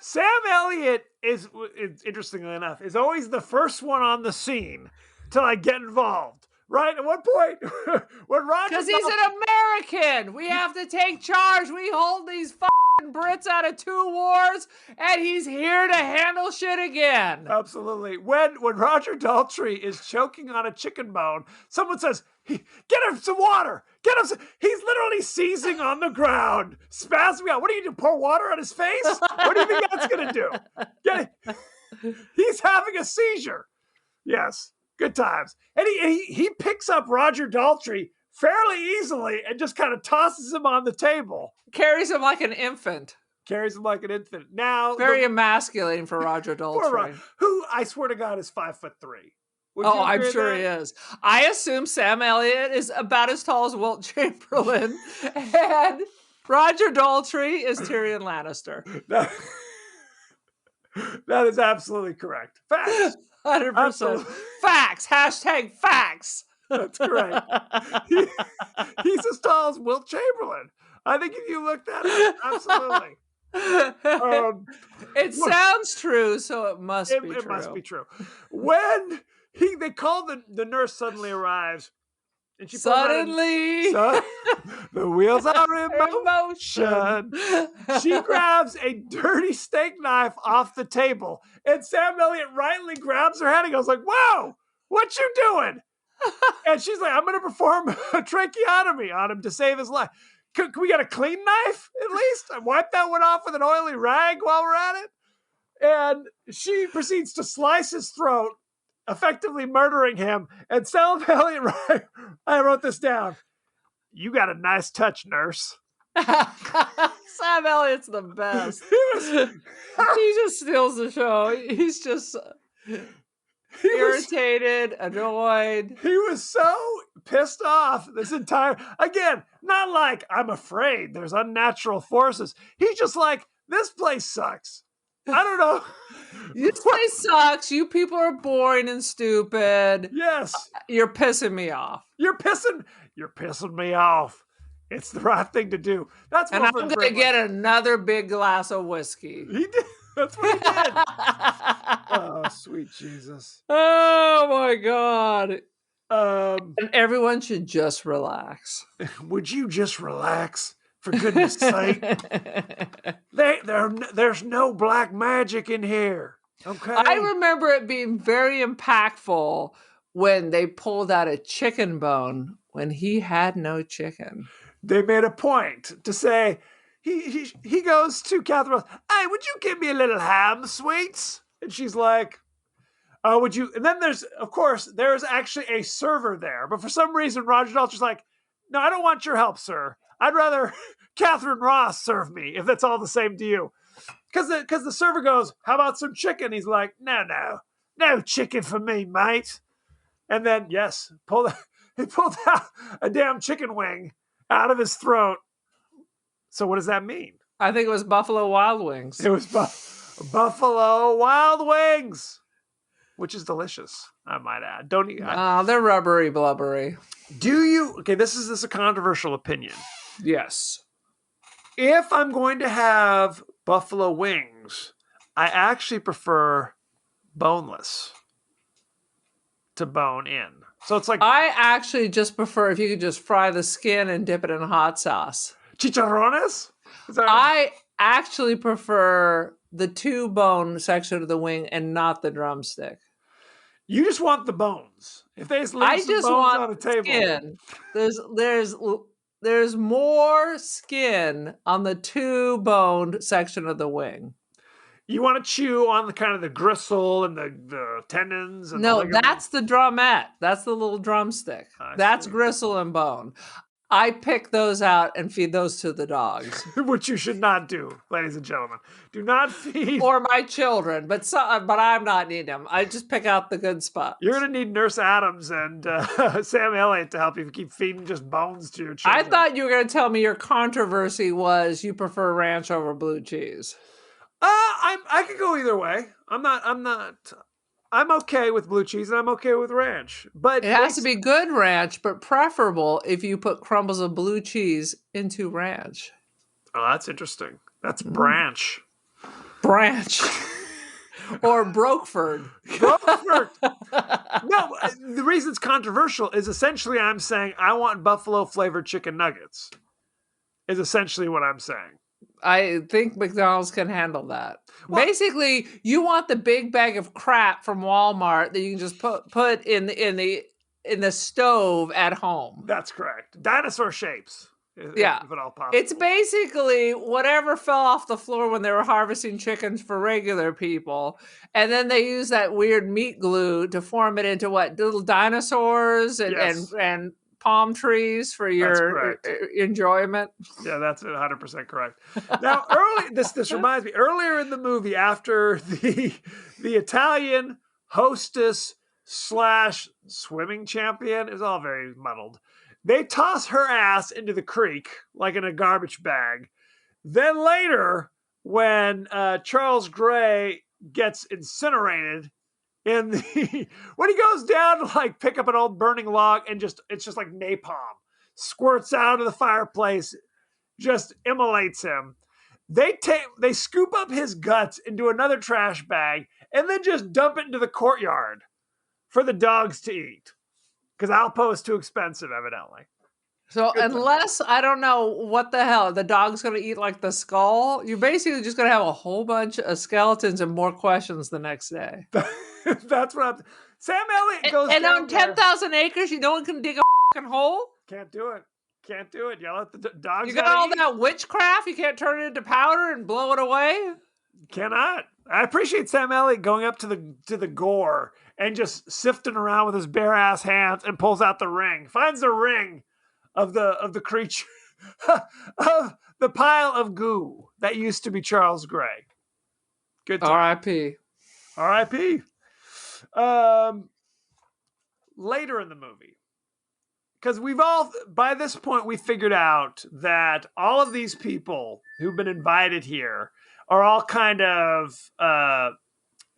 Sam Elliott is interestingly enough, is always the first one on the scene to like get involved. Right? At what point when Roger Because he's an American. We have to take charge. We hold these fucking Brits out of 2 wars, and he's here to handle shit again. Absolutely. When Roger Daltrey is choking on a chicken bone, someone says, "Get him some water. Get him some." He's literally seizing on the ground, spasming out. What are you doing? Pour water on his face? What do you think that's gonna do? Get it? He's having a seizure. Yes. Good times. And he picks up Roger Daltrey fairly easily and just kind of tosses him on the table. Carries him like an infant. Carries him like an infant. Now, Very emasculating for Roger Daltrey. Who I swear to God is 5'3". Oh, I'm sure he is. I assume Sam Elliott is about as tall as Wilt Chamberlain, and Roger Daltrey is Tyrion Lannister. That is absolutely correct. Facts. 100%. Absolutely. Facts. Hashtag facts. That's correct. He's as tall as Wilt Chamberlain. I think if you look that up, absolutely. It sounds true, so it must be true. It must be true. When they call the nurse suddenly arrives, and she suddenly the wheels are in motion. She grabs a dirty steak knife off the table, and Sam Elliott rightly grabs her hand and goes like, "Whoa, what you doing?" And she's like, "I'm going to perform a tracheotomy on him to save his life. Can we get a clean knife at least? I wipe that one off with an oily rag while we're at it." And she proceeds to slice his throat, effectively murdering him. And Sam Elliott, I wrote this down. "You got a nice touch, nurse." Sam Elliott's the best. He just steals the show. He's just irritated, annoyed. He was so pissed off this entire, again, not like I'm afraid there's unnatural forces. He's just like, this place sucks. I don't know. This place sucks. You people are boring and stupid. Yes. You're pissing me off. You're pissing me off. It's the right thing to do. That's and I'm going to get another big glass of whiskey. He did. That's what he did. Oh, sweet Jesus. Oh, my God. And everyone should just relax. Would you just relax? For goodness sake. There's no black magic in here. Okay. I remember it being very impactful when they pulled out a chicken bone when he had no chicken. They made a point to say, he goes to Catherine, "Hey, would you give me a little ham, sweets?" And she's like, "Oh, would you?" And then there's actually a server there. But for some reason, Roger Daltrey's like, "No, I don't want your help, sir. I'd rather Catherine Ross serve me if that's all the same to you." Because the server goes, "How about some chicken?" He's like, no chicken for me, mate." And then, yes, he pulled out a damn chicken wing out of his throat. So what does that mean? I think it was Buffalo Wild Wings. It was Buffalo Wild Wings, which is delicious, I might add. They're rubbery blubbery. This is a controversial opinion. Yes. If I'm going to have buffalo wings, I actually prefer boneless to bone in. So it's like, I actually just prefer if you could just fry the skin and dip it in hot sauce. Chicharrones? I actually prefer the 2-bone section of the wing and not the drumstick. You just want the bones. If they just leave some bones on a table. Skin. There's more skin on the 2-boned section of the wing. You want to chew on the kind of the gristle and the tendons? And no, that's the drumette. That's the little drumstick. That's gristle and bone. I pick those out and feed those to the dogs Which you should not do, ladies and gentlemen. Do not feed. or my children, but I'm not needing them. I just pick out the good spots. You're going to need Nurse Adams and Sam Elliott to help you keep feeding just bones to your I children. thought you were going to tell me your controversy was you prefer ranch over blue cheese. I could go either way. I'm okay with blue cheese and I'm okay with ranch. But It has to be good ranch, but preferable if you put crumbles of blue cheese into ranch. Oh, that's interesting. That's branch. Branch. Or Brokeford. Brokeford. No, the reason it's controversial is essentially I'm saying I want buffalo flavored chicken nuggets. Is essentially what I'm saying. I think McDonald's can handle that. Well- Basically, you want the big bag of crap from Walmart that you can just put in the stove at home. That's correct. Dinosaur shapes. Yeah. If at all possible. It's basically whatever fell off the floor when they were harvesting chickens for regular people. And then they use that weird meat glue to form it into what? Little dinosaurs Yes. and palm trees for your correct. enjoyment. Yeah, that's 100% correct. Now, this reminds me. Earlier in the movie, after the Italian hostess / swimming champion, it was all very muddled. They toss her ass into the creek like in a garbage bag. Then later, when Charles Gray gets incinerated when he goes down to like pick up an old burning log and it's just like napalm squirts out of the fireplace, just immolates him. They scoop up his guts into another trash bag and then just dump it into the courtyard for the dogs to eat. Because Alpo is too expensive, evidently. So Good unless I don't know what the hell the dog's going to eat, like the skull, you're basically just going to have a whole bunch of skeletons and more questions the next day. That's what I'm. Sam Elliott goes And down on there. 10,000 acres, no one can dig a fucking hole. Can't do it. Can't do it. You let the dogs. You got gotta all eat. that witchcraft. You can't turn it into powder and blow it away. Cannot. I appreciate Sam Elliott going up to the gore and just sifting around with his bare ass hands and pulls out the ring. Finds the ring of the creature of the pile of goo that used to be Charles Gray. Good time. R.I.P. R.I.P. Later in the movie, because by this point we figured out that all of these people who've been invited here are all kind of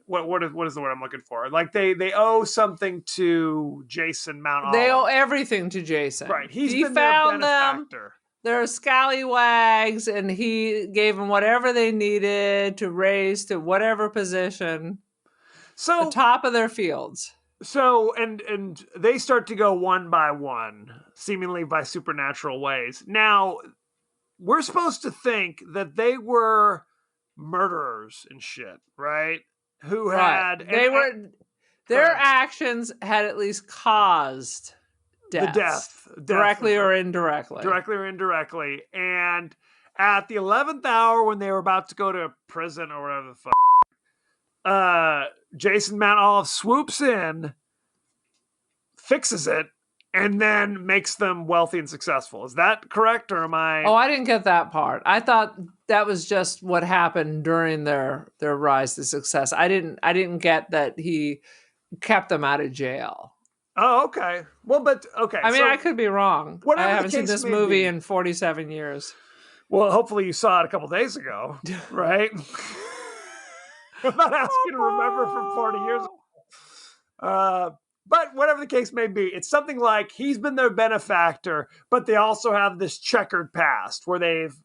what is the word I'm looking for? Like they owe something to Jason Mount Olive. They owe everything to Jason. Right. He He been found their them. benefactor. They're scallywags, and he gave them whatever they needed to raise to whatever position, So the top of their fields. So and they start to go one by one, seemingly by supernatural ways. Now, we're supposed to think that they were murderers and shit, right? Who had Their ahead. actions had at least caused deaths, the death directly or indirectly. directly or indirectly. And at the 11th hour, when they were about to go to prison or whatever the fuck, Jason Mount Olive swoops in, fixes it, and then makes them wealthy and successful. Is that correct, or am I? Oh, I didn't get that part. I thought that was just what happened during their rise to success. I didn't get that he kept them out of jail. Oh, okay. Well, but okay. I mean, so, I could be wrong. whatever I the haven't seen case this may movie be. in 47 years. Well, hopefully you saw it a couple days ago, right? I'm not asking you to remember from 40 years ago. But whatever the case may be, it's something like he's been their benefactor, but they also have this checkered past where they've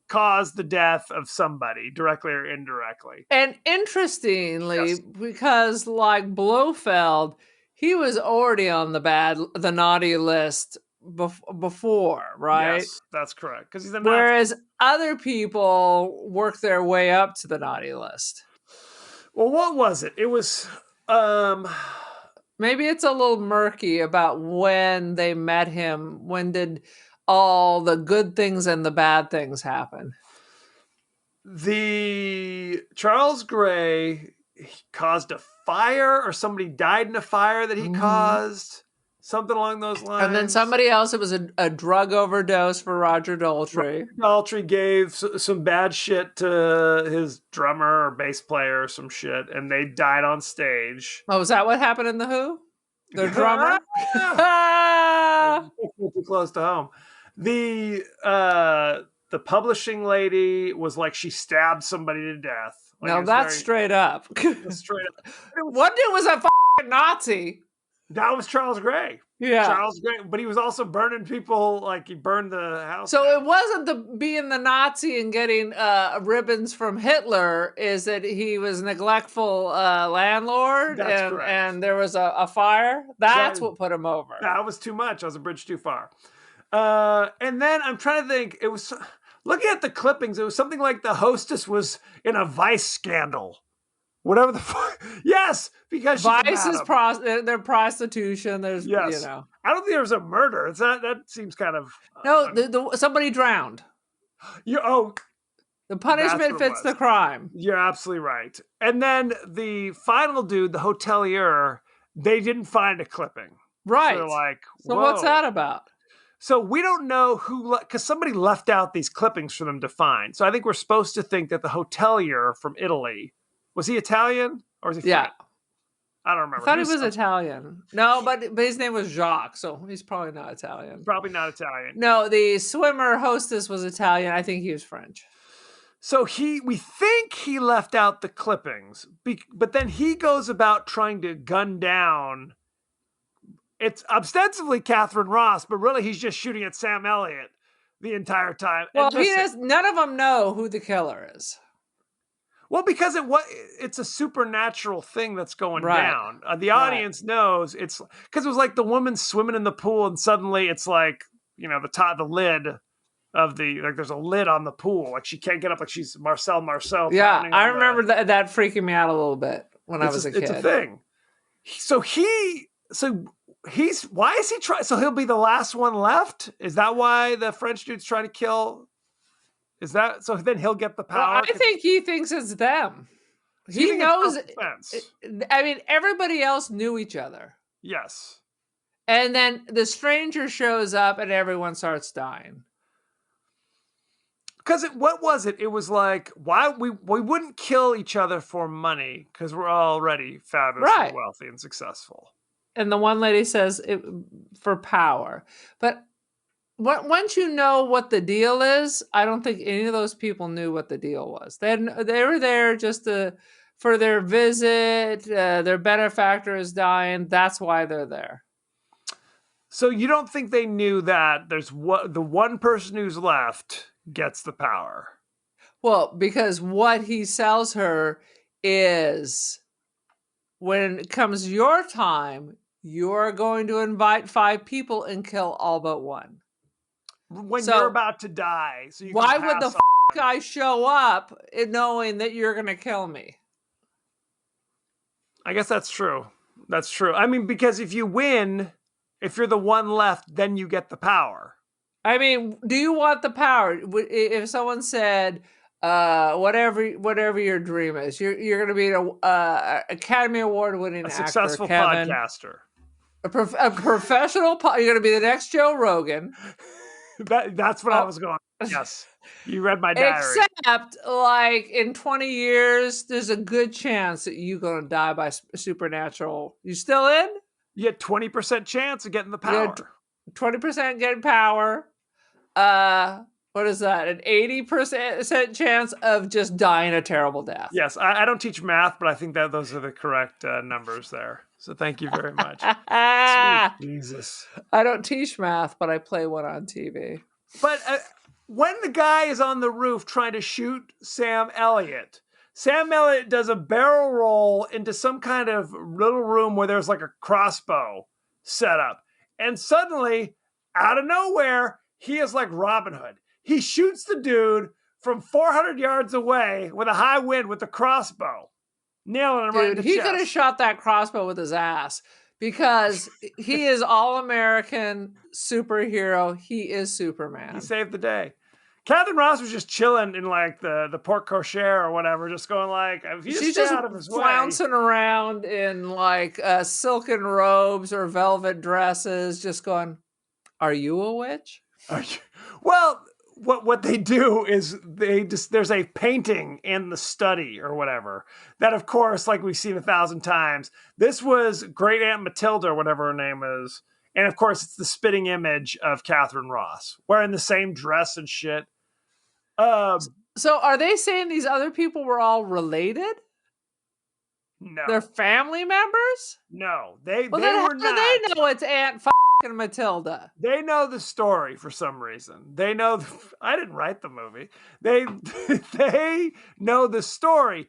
caused the death of somebody directly or indirectly. And interestingly, Yes. because like Blofeld, he was already on the naughty list before, right? Yes, that's correct. Because he's a Nazi. Whereas other people work their way up to the naughty list. Well, what was it? It was Maybe it's a little murky about when they met him. When did all the good things and the bad things happen? the Charles Gray caused a fire, or somebody died in a fire that he Mhm. caused. something along those lines. And then somebody else, it was a drug overdose for Roger Daltrey. Daltrey gave some bad shit to his drummer or bass player or some shit, and they died on stage. Oh, was that what happened in The Who? Their drummer? Too close to home. The publishing lady was like, she stabbed somebody to death. Like, Now that's straight up. straight up. One dude was a f***ing Nazi. That was Charles Gray. Yeah. Charles Gray, but he was also burning people, like he burned the house. So down. it wasn't being the Nazi and getting ribbons from Hitler, is that he was neglectful landlord. That's correct. And there was a fire. That's That- what put him over. That was too much. I was a bridge too far. And then I'm trying to think, it was looking at the clippings, it was something like the hostess was in a Vice scandal. Whatever the fuck. Yes, because she's a Vice is madam. their prostitution. There's, Yes. you know. I don't think there was a murder. It's not. That seems kind of. No, somebody drowned. The The That's punishment what it fits was. the crime. You're absolutely right. And then the final dude, the hotelier, they didn't find a clipping. Right. So they're like, So what's whoa. that about? So we don't know who, because somebody left out these clippings for them to find. So I think we're supposed to think that the hotelier from Italy, was he Italian or was he Yeah. French? I don't I remember. thought he was Italian. No, but his name was Jacques, so he's probably not Italian. Probably not Italian. No, the swimmer hostess was Italian. I think he was French. So we think he left out the clippings, but then he goes about trying to gun down. It's ostensibly Catherine Ross, but really he's just shooting at Sam Elliott the entire time. Well, And none of them know who the killer is. well, because it's a supernatural thing that's going Right. down. The audience knows it's because it was like the woman swimming in the pool, and suddenly it's like, the lid of there's a lid on the pool, like she can't get up, like she's Marcel Marceau. Yeah, pounding I on the- remember that freaking me out a little bit when I was a kid. It's a thing. Why is he trying? So he'll be the last one left. Is that why the French dude's trying to kill? Is that so? Then he'll get the Well, power. I think he thinks it's them. So you He think it's knows. self-defense? I mean, everybody else knew each other. Yes. And then the stranger shows up and everyone starts dying. Because what was it? It was like, why we wouldn't kill each other for money because we're already fabulous, Right. and wealthy, and successful. And the one lady says for power. But once you know what the deal is, I don't think any of those people knew what the deal was. They were there just for their visit. Their benefactor is dying. That's why they're there. So you don't think they knew that the one person who's left gets the power? Well, because what he sells her is, when it comes your time, you're going to invite 5 people and kill all but one. When So, you're about to die. So you Why can would the pass I show up knowing that you're going to kill me? I guess that's true. That's true. I mean, because if you win, if you're the one left, then you get the power. I mean, do you want the power? If someone said, whatever your dream is, you're going to be an Academy Award winning A actor, successful Kevin. podcaster. A professional. You're going to be the next Joe Rogan. That's what I was going. Yes, you read my diary. Except, like, in 20 years, there's a good chance that you're going to die by supernatural. You still in? You get 20% chance of getting the You power. get 20% getting power. What is that? An 80% chance of just dying a terrible death. Yes, I don't teach math, but I think that those are the correct numbers there. So thank you very much. Sweet Jesus. I don't teach math, but I play one on TV. But when the guy is on the roof trying to shoot Sam Elliott does a barrel roll into some kind of little room where there's like a crossbow set up. And suddenly, out of nowhere, he is like Robin Hood. He shoots the dude from 400 yards away with a high wind with the crossbow. Nailing him right in Dude, the he chest. could have shot that crossbow with his ass because he is all-American superhero. He is Superman. He saved the day. Catherine Ross was just chilling in like the porte cochere or whatever, just going like, if you She's stay just out of his way. flouncing around in like silken robes or velvet dresses, just going, "Are you a witch?" Well, what they do is there's a painting in the study or whatever that, of course, like we've seen 1,000 times. This was Great Aunt Matilda or whatever her name is, and of course it's the spitting image of Catherine Ross wearing the same dress and shit. So are they saying these other people were all related? No, They're family members? no, they Well, then were how do not. they know it's Aunt fucking Matilda? They know the story for some reason. They know. I didn't write the movie. They they know the story.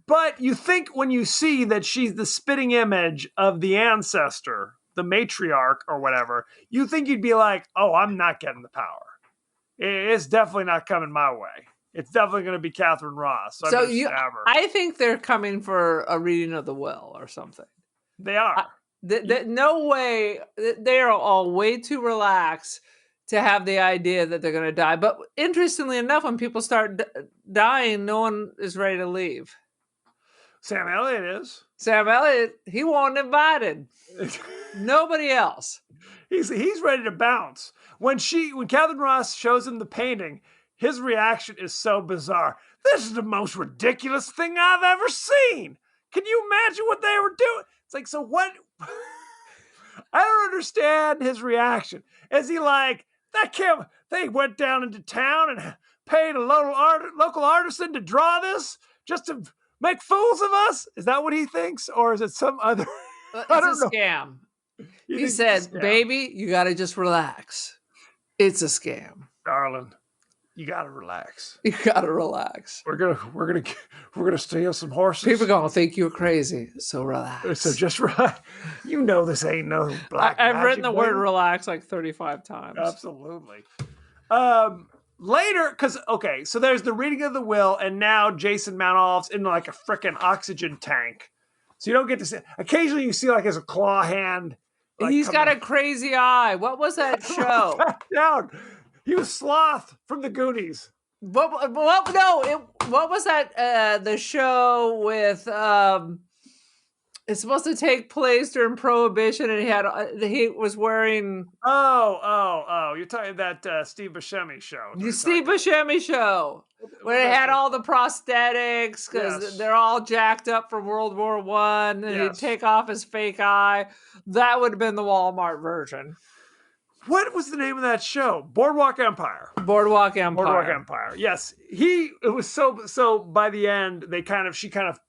But you think when you see that she's the spitting image of the ancestor, the matriarch or whatever, you think you'd be like, "Oh, I'm not getting the power. It's definitely not coming my way. It's definitely going to be Catherine Ross." So I think they're coming for a reading of the will or something. They are. No way. They are all way too relaxed to have the idea that they're going to die. But interestingly enough, when people start dying, no one is ready to leave. Sam Elliott is. Sam Elliott, he wasn't invited. Nobody else. He's ready to bounce. When Catherine Ross shows him the painting, his reaction is so bizarre. This is the most ridiculous thing I've ever seen. Can you imagine what they were doing? It's like, so what? I don't understand his reaction. Is he like, they went down into town and paid a local artisan to draw this just to make fools of us? Is that what he thinks? Or is it some other? It's a scam. He said, "Baby, you got to just relax. It's a scam. Darling, you got to relax. You got to relax. We're gonna steal some horses. People are going to think you're crazy, so relax." So just right. You know this ain't no black I've magic, written the word baby. relax like 35 times. Absolutely. Later, because so there's the reading of the will, and now Jason Mount Olive's in like a freaking oxygen tank, so you don't get to see. Occasionally, you see like his claw hand. Like, he's got a crazy eye. What was that show? Down. He was Sloth from the Goonies. What was that? The show with it's supposed to take place during Prohibition, and he was wearing. Oh! You're talking that Steve Buscemi show. The Steve Buscemi show, where it had all the prosthetics because they're all jacked up from World War I, and he'd take off his fake eye. That would have been the Walmart version. What was the name of that show? Boardwalk Empire. Boardwalk Empire. Boardwalk Empire. Yes. It was so by the end, she kind of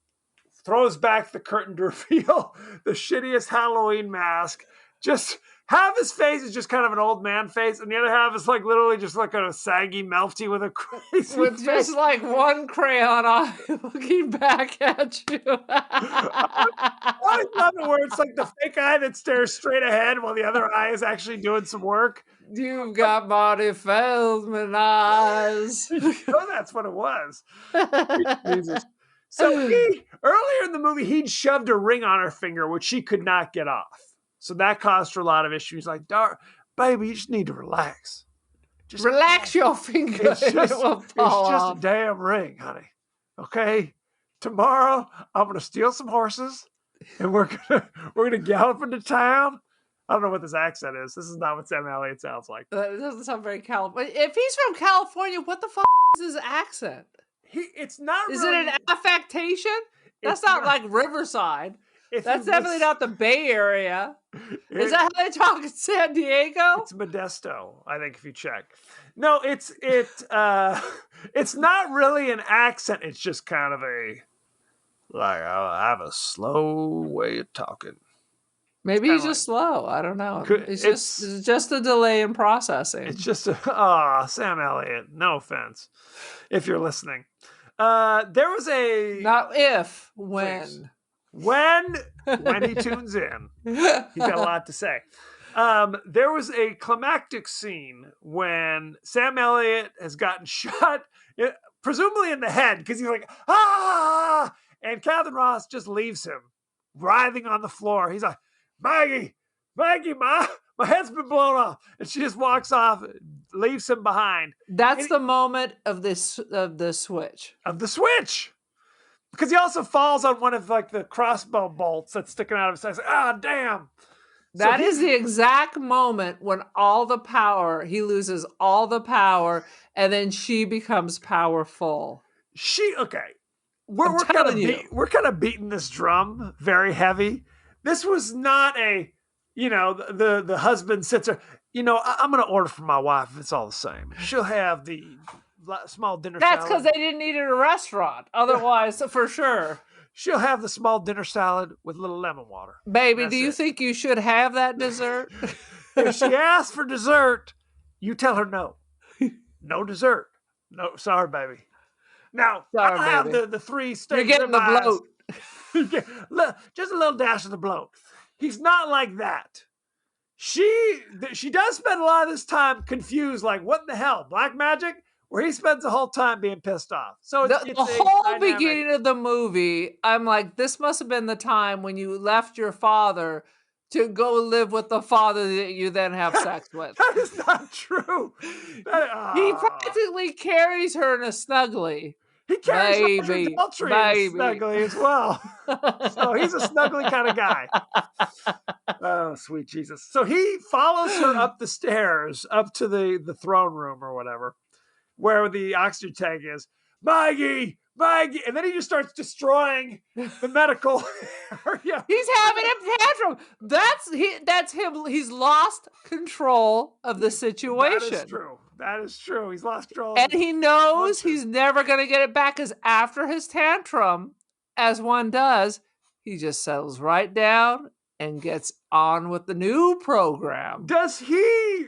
throws back the curtain to reveal the shittiest Halloween mask. Just half his face is just kind of an old man face, and the other half is like literally just like a saggy melty with a crazy with face. Just like one crayon eye looking back at you. I love it where it's like the fake eye that stares straight ahead while the other eye is actually doing some work. You've got Marty Feldman eyes. Oh, that's what it was. Jesus. So earlier in the movie, he'd shoved a ring on her finger, which she could not get off. So that caused her a lot of issues. Like, baby, you just need to relax. Just relax your finger. It's just a damn ring, honey. Okay? Tomorrow, I'm going to steal some horses, and we're gonna gallop into town. I don't know what this accent is. This is not what Sam Elliott sounds like. It doesn't sound very California. If he's from California, what the fuck is his accent? It's not. Is it an affectation? That's not like Riverside. That's definitely not the Bay Area. Is that how they talk in San Diego? It's Modesto, I think, if you check. No, it's not really an accent. It's just kind of I have a slow way of talking. Maybe he's just slow. I don't know. It's just a delay in processing. It's just Sam Elliott. No offense, if you're listening. There was when. When he tunes in, he's got a lot to say. There was a climactic scene when Sam Elliott has gotten shot, presumably in the head, because he's like, ah! And Catherine Ross just leaves him, writhing on the floor. He's like, Maggie, My head's been blown off. And she just walks off, leaves him behind. That's the moment of the switch. Of the switch. Because he also falls on one of like the crossbow bolts that's sticking out of his head. Ah, damn. That is the exact moment when he loses all the power, and then she becomes powerful. We're kind of beating this drum very heavy. This was not the husband sits there, I'm going to order for my wife if it's all the same. She'll have the small dinner salad. That's because they didn't eat at a restaurant. Otherwise, for sure. She'll have the small dinner salad with a little lemon water. Baby, do you think you should have that dessert? If she asks for dessert, you tell her no. No dessert. No, sorry, baby. Now, I'll have the 3 steak. You're getting the bloat. Just a little dash of the bloat. He's not like that. She does spend a lot of this time confused, like, what in the hell? Black magic? Where he spends the whole time being pissed off. So it's the whole beginning of the movie, I'm like, this must have been the time when you left your father to go live with the father that you then have sex with. That is not true. He practically carries her in a snuggly. He carries her adultery in a snuggly as well. So he's a snuggly kind of guy. Oh, sweet Jesus. So he follows her up the stairs, up to the throne room or whatever, where the oxygen tank is. Maggie, and then he just starts destroying the medical area. He's having a tantrum. That's him. He's lost control of the situation. That is true. He's lost control. And he knows he's never going to get it back, because after his tantrum, as one does, he just settles right down and gets on with the new program. Does he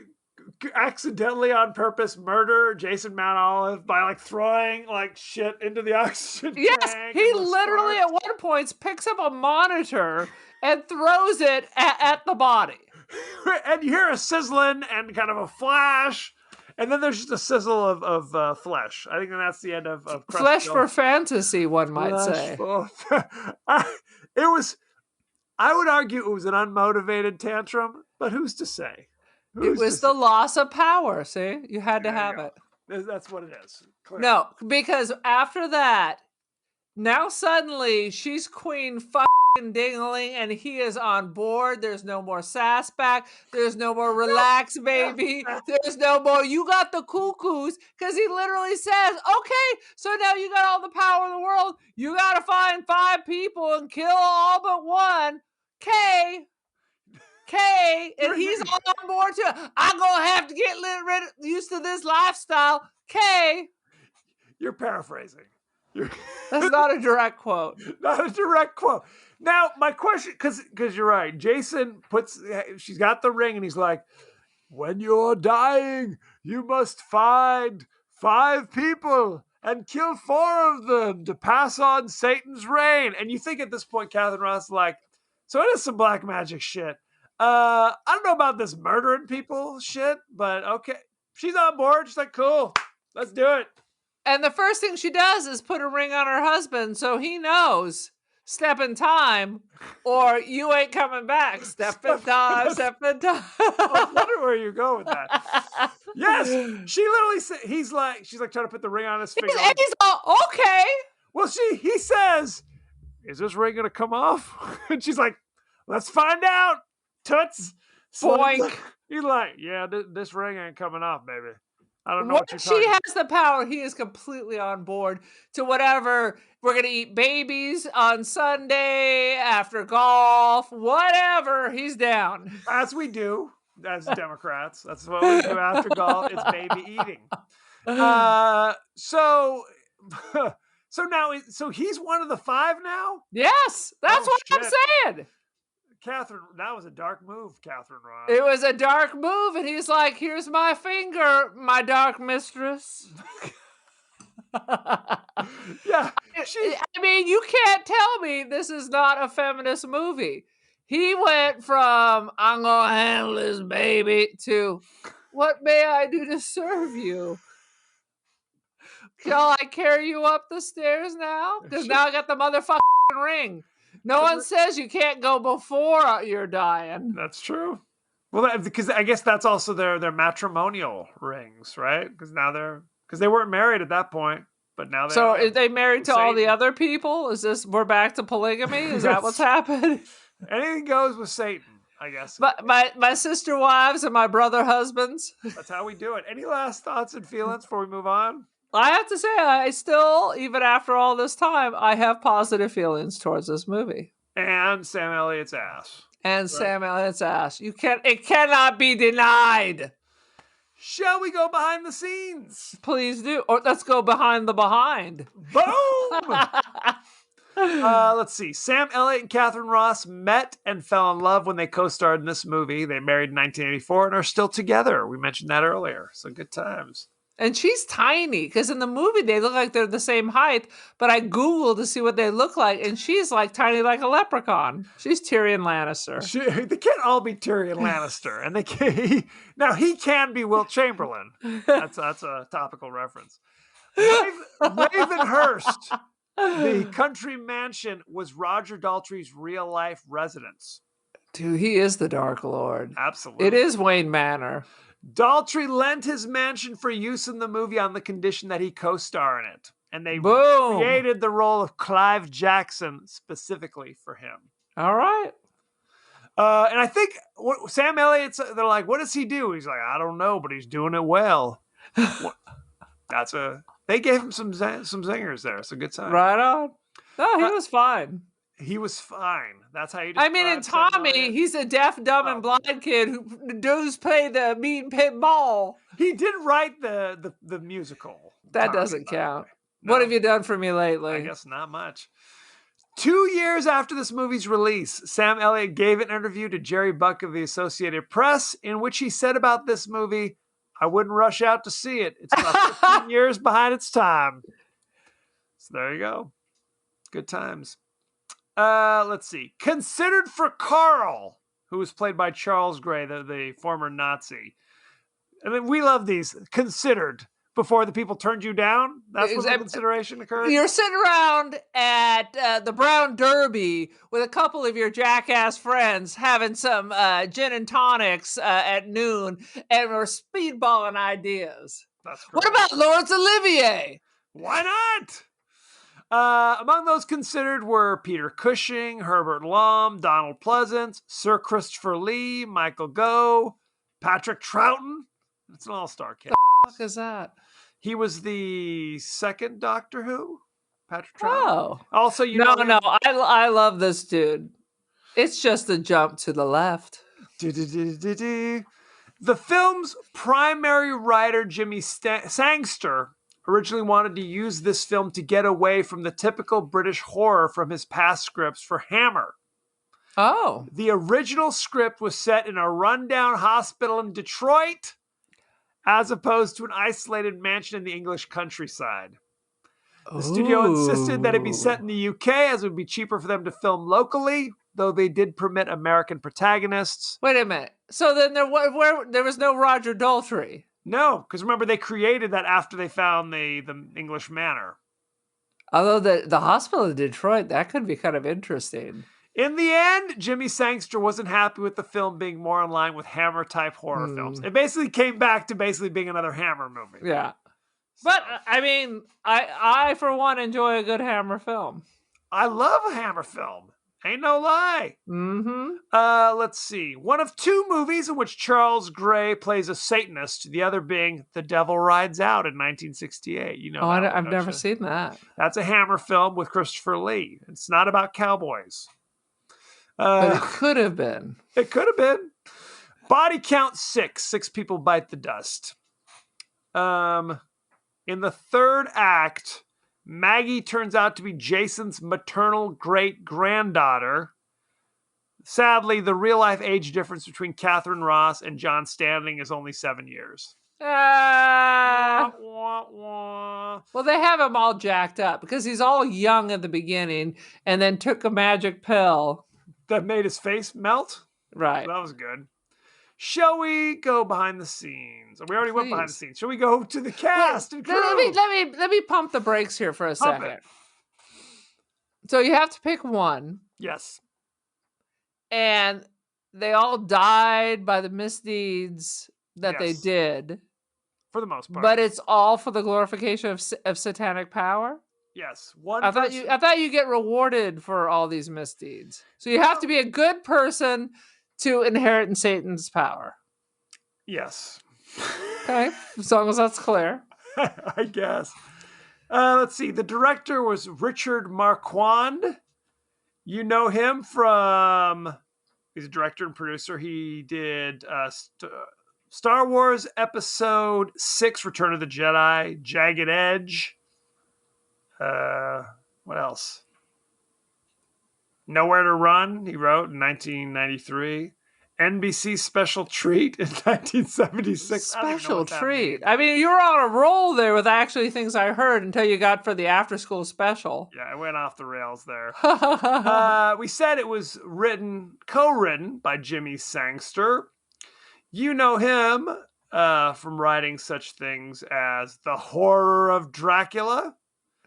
accidentally on purpose murder Jason Mount Olive by like throwing like shit into the oxygen tank? Yes, he literally at one point picks up a monitor and throws it at the body. And you hear a sizzling and kind of a flash, and then there's just a sizzle of flesh. I think that's the end of Flesh for fantasy, one might say. I would argue it was an unmotivated tantrum, but who's to say? It was the loss of power. See, you had to have it. That's what it is. Clearly. No, because after that, now suddenly she's queen dingling, and he is on board. There's no more sass back. There's no more relax, baby. There's no more. You got the cuckoos, because he literally says, "Okay, so now you got all the power in the world. You got to find 5 people and kill all but one." K, and he's on board too. I'm gonna have to get used to this lifestyle. K. You're paraphrasing. That's not a direct quote. Not a direct quote. Now, my question, because you're right. Jason she's got the ring, and he's like, when you're dying, you must find 5 people and kill 4 of them to pass on Satan's reign. And you think at this point, Catherine Ross is like, so it is some black magic shit. I don't know about this murdering people shit, but okay. She's on board. She's like, cool, let's do it. And the first thing she does is put a ring on her husband, so he knows, step in time, or you ain't coming back. Step in time, step in time. I wonder where you go with that. Yes, she literally said, she's like trying to put the ring on his finger. And he's all, okay. Well, he says, is this ring going to come off? And she's like, let's find out. Toots. Boink. He's like, yeah, this ring ain't coming off, baby. I don't know Once what you're talking about. she has the power, he is completely on board to whatever. We're going to eat babies on Sunday after golf, whatever. He's down. As we do, as Democrats. That's what we do after golf. It's baby eating. So he's one of the 5 now? Yes, that's what shit. I'm saying. Catherine, that was a dark move, Catherine Ross. It was a dark move, and he's like, here's my finger, my dark mistress. Yeah. I mean, you can't tell me this is not a feminist movie. He went from, I'm going to handle this baby, to, what may I do to serve you? Shall I carry you up the stairs now? Because now I got the motherfucking ring. No one says you can't go before you're dying. That's true. Well, because I guess that's also their matrimonial rings, right? Because they weren't married at that point, but now they So are. is they married to all the Satan. other people? We're back to polygamy? Is that what's happened? Anything goes with Satan, I guess. My sister wives and my brother husbands. That's how we do it. Any last thoughts and feelings before we move on? I have to say, I still, even after all this time, I have positive feelings towards this movie. And Sam Elliott's ass. And Sam Elliott's ass. It cannot be denied. Shall we go behind the scenes? Please do. Or let's go behind the behind. Boom! Let's see. Sam Elliott and Catherine Ross met and fell in love when they co-starred in this movie. They married in 1984 and are still together. We mentioned that earlier. So good times. And she's tiny, because in the movie they look like they're the same height, but I Googled to see what they look like, and she's like tiny like a leprechaun. She's Tyrion Lannister. They can't all be Tyrion Lannister. And he can be Wilt Chamberlain. That's a topical reference. Ravenhurst, the country mansion, was Roger Daltrey's real life residence. Dude, he is the Dark Lord. Absolutely. It is Wayne Manor. Daltrey lent his mansion for use in the movie on the condition that he co-star in it. And they Boom. created the role of Clive Jackson specifically for him. All right. And I think Sam Elliott's, they're like, what does he do? He's like, I don't know, but he's doing it well. They gave him some zingers there. It's a good sign. Right on. No, he was fine. He was fine. That's how you I mean, in Tommy, he's a deaf, dumb, and blind kid who does play the meat and pit ball. He did write the musical. That Tommy, doesn't by the count. way. No, What have you done for me lately? I guess not much. 2 years after this movie's release, Sam Elliott gave an interview to Jerry Buck of the Associated Press in which he said about this movie, I wouldn't rush out to see it. It's about 15 years behind its time. So there you go. Good times. Let's see. Considered for Carl, who was played by Charles Gray, the former Nazi. I mean, we love these. Considered. Before the people turned you down? That's when the consideration occurred? You're sitting around at the Brown Derby with a couple of your jackass friends having some gin and tonics at noon, and we're speedballing ideas. That's great. What about Laurence Olivier? Why not? Among those considered were Peter Cushing, Herbert Lom, Donald Pleasance, Sir Christopher Lee, Michael Gough, Patrick Troughton. It's an all-star cast. What the fuck is that? He was the second Doctor Who. Patrick Troughton. Oh. Also, I love this dude. It's just a jump to the left. The film's primary writer, Jimmy Sangster, originally wanted to use this film to get away from the typical British horror from his past scripts for Hammer. Oh. The original script was set in a rundown hospital in Detroit, as opposed to an isolated mansion in the English countryside. The studio insisted that it be set in the UK, as it would be cheaper for them to film locally, though they did permit American protagonists. Wait a minute. So then there was no Roger Daltrey. No, because remember, they created that after they found the English manor. Although the hospital in Detroit, that could be kind of interesting. In the end, Jimmy Sangster wasn't happy with the film being more in line with Hammer-type horror films. It basically came back to being another Hammer movie. Yeah. But, I mean, I for one, enjoy a good Hammer film. I love a Hammer film. Ain't no lie. Mm-hmm. Let's see. One of two movies in which Charles Gray plays a Satanist, the other being The Devil Rides Out in 1968. You know, I've never seen that. That's a Hammer film with Christopher Lee. It's not about cowboys. But it could have been. It could have been. Body count 6. 6 people bite the dust. In the third act, Maggie turns out to be Jason's maternal great-granddaughter. Sadly, the real-life age difference between Catherine Ross and John Standing is only 7 years. Well, they have him all jacked up because he's all young at the beginning and then took a magic pill. That made his face melt? Right. So that was good. Shall we go behind the scenes? We already went behind the scenes. Shall we go to the cast and crew? Let me pump the brakes here for a second. So you have to pick one. Yes. And they all died by the misdeeds that they Yes. did, For the most part. but it's all for the glorification of satanic power. yes. One I thought person- I thought you get rewarded for all these misdeeds. So you have to be a good person to inherit in Satan's power. Yes. Okay, as long as that's clear. I guess. Let's see. The director was Richard Marquand. You know him from. He's a director and producer. He did Star Wars Episode 6, Return of the Jedi, Jagged Edge. What else? Nowhere to Run, he wrote in 1993. NBC Special Treat in 1976. I don't even know Special what that treat. means. I mean, you were on a roll there with actually things I heard until you got for the after school special. Yeah, I went off the rails there. Oh, We said it was co-written by Jimmy Sangster. You know him from writing such things as The Horror of Dracula,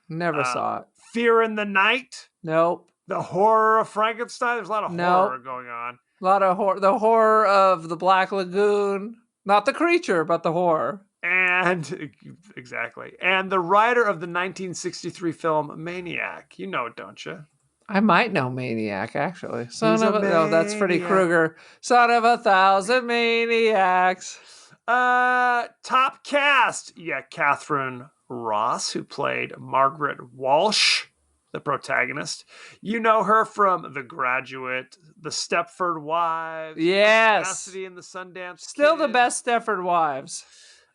Never saw it. Fear in the Night, Nope. The Horror of Frankenstein. There's a lot of Nope. horror going on. A lot of the horror of the Black Lagoon. Not the creature, but the horror. And exactly. And the writer of the 1963 film Maniac. You know it, don't you? I might know Maniac, actually. He's a No, that's Freddy maniac. Krueger. Son of 1,000 maniacs. Top cast. Yeah, Catherine Ross, who played Margaret Walsh, the protagonist. You know her from The Graduate, The Stepford Wives, Yes. Cassidy and the Sundance Still the Kid. best Stepford Wives.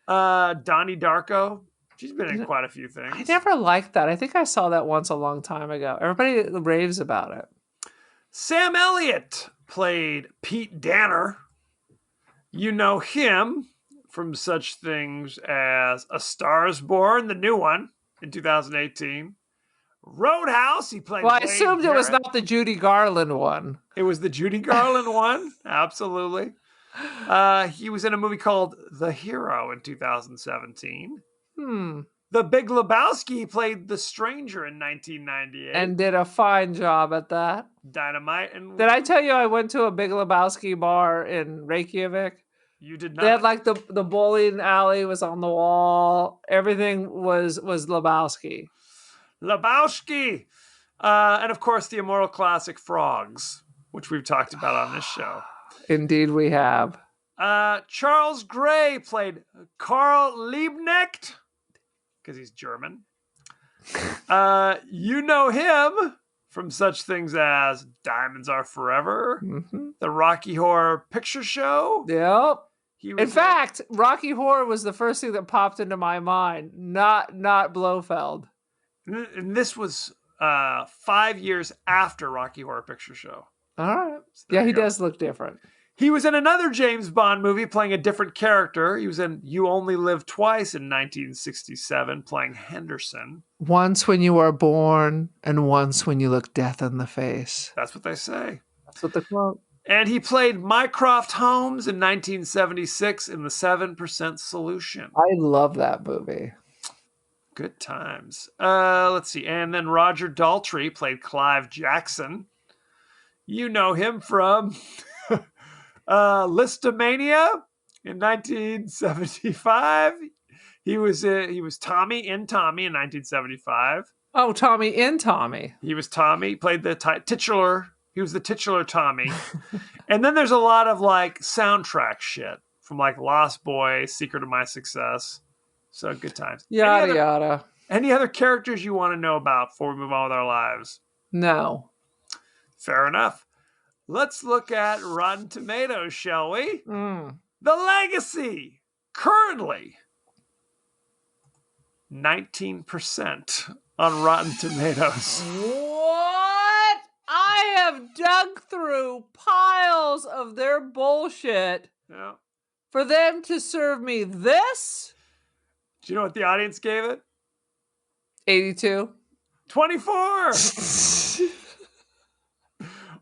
Donnie Darko. She's been in quite a few things. I never liked that. I think I saw that once a long time ago. Everybody raves about it. Sam Elliott played Pete Danner. You know him from such things as A Star is Born, the new one in 2018. Roadhouse, he played Well, I Wade assumed it was Garrett. not the Judy Garland one. It was the Judy Garland one. Absolutely. He was in a movie called The Hero in 2017. The Big Lebowski, he played The Stranger in 1998. And did a fine job at that. Dynamite. And Did I tell you I went to a Big Lebowski bar in Reykjavik? You did not. They had like the bowling alley was on the wall. Everything was Lebowski. Lebowski. And of course, the immortal classic Frogs, which we've talked about on this show. Indeed, we have. Charles Gray played Karl Liebknecht because he's German. You know him from such things as Diamonds Are Forever, the Rocky Horror Picture Show. Yep. He In fact, Rocky Horror was the first thing that popped into my mind, not Blofeld. And this was 5 years after Rocky Horror Picture Show. All right. So there Yeah, he you go. does look different. He was in another James Bond movie playing a different character. He was in You Only Live Twice in 1967 playing Henderson. Once when you are born, and once when you look death in the face. That's what they say. That's what the quote. And he played Mycroft Holmes in 1976 in The 7% Solution. I love that movie. Good times. Let's see. And then Roger Daltrey played Clive Jackson. You know him from Listomania in 1975. He was Tommy in Tommy in 1975. Oh, Tommy in Tommy. He was Tommy. He played the titular. He was the titular Tommy. And then there's a lot of like soundtrack shit from like Lost Boys, Secret of My Success. So good times. Yada yada. Any other characters you want to know about before we move on with our lives? No. Fair enough. Let's look at Rotten Tomatoes, shall we? Mm. The Legacy, currently 19% on Rotten Tomatoes. What? I have dug through piles of their bullshit Yeah. for them to serve me this? Do you know what the audience gave it? 82. 24.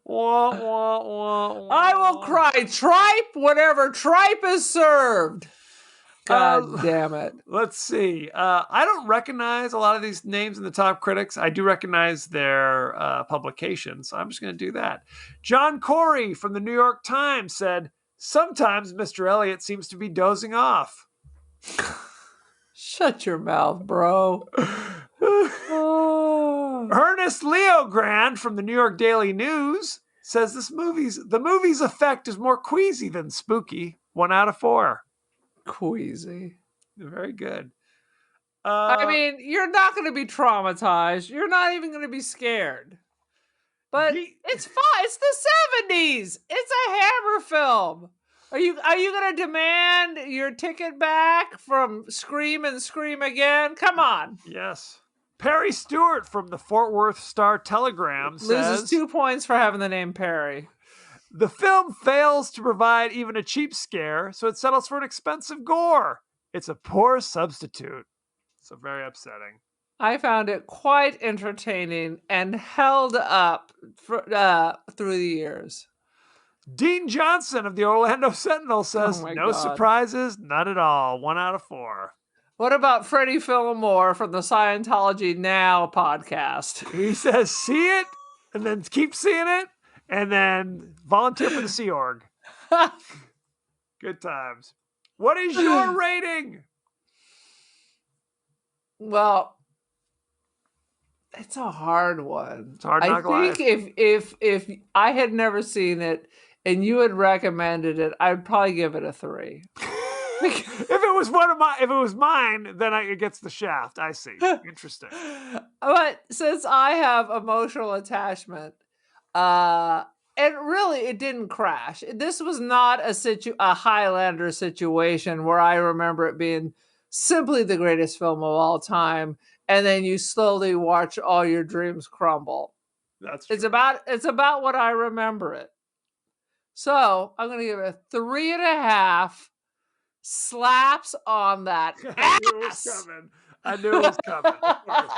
Wah, wah, wah, wah. I will cry tripe whenever tripe is served. God damn it. Let's see. I don't recognize a lot of these names in the top critics. I do recognize their publications. So I'm just going to do that. John Corey from the New York Times said, sometimes Mr. Elliot seems to be dozing off. Shut your mouth, bro. Oh. Ernest Leogrand from the New York Daily News says the movie's effect is more queasy than spooky. 1 out of 4. Queasy. Very good. I mean, you're not going to be traumatized. You're not even going to be scared. But it's fine. It's the 70s. It's a Hammer film. Are you going to demand your ticket back from Scream and Scream Again? Come on. Yes. Perry Stewart from the Fort Worth Star-Telegram says, loses 2 points for having the name Perry. The film fails to provide even a cheap scare, so it settles for an expensive gore. It's a poor substitute. So very upsetting. I found it quite entertaining and held up through the years. Dean Johnson of the Orlando Sentinel says, Oh no God. surprises, none at all. 1 out of 4. What about Freddie Fillmore from the Scientology Now podcast? He says, see it, and then keep seeing it, and then volunteer for the Sea Org. Good times. What is your rating? Well, it's a hard one. It's hard I knock think life. if I had never seen it and you had recommended it, I'd probably give it a 3. If it was mine, then it gets the shaft. I see. Interesting. But since I have emotional attachment, and really it didn't crash. This was not a Highlander situation where I remember it being simply the greatest film of all time, and then you slowly watch all your dreams crumble. That's true. It's about what I remember it. So I'm gonna give it a 3.5 slaps on that I knew it was ass. coming. I knew it was coming. Of course.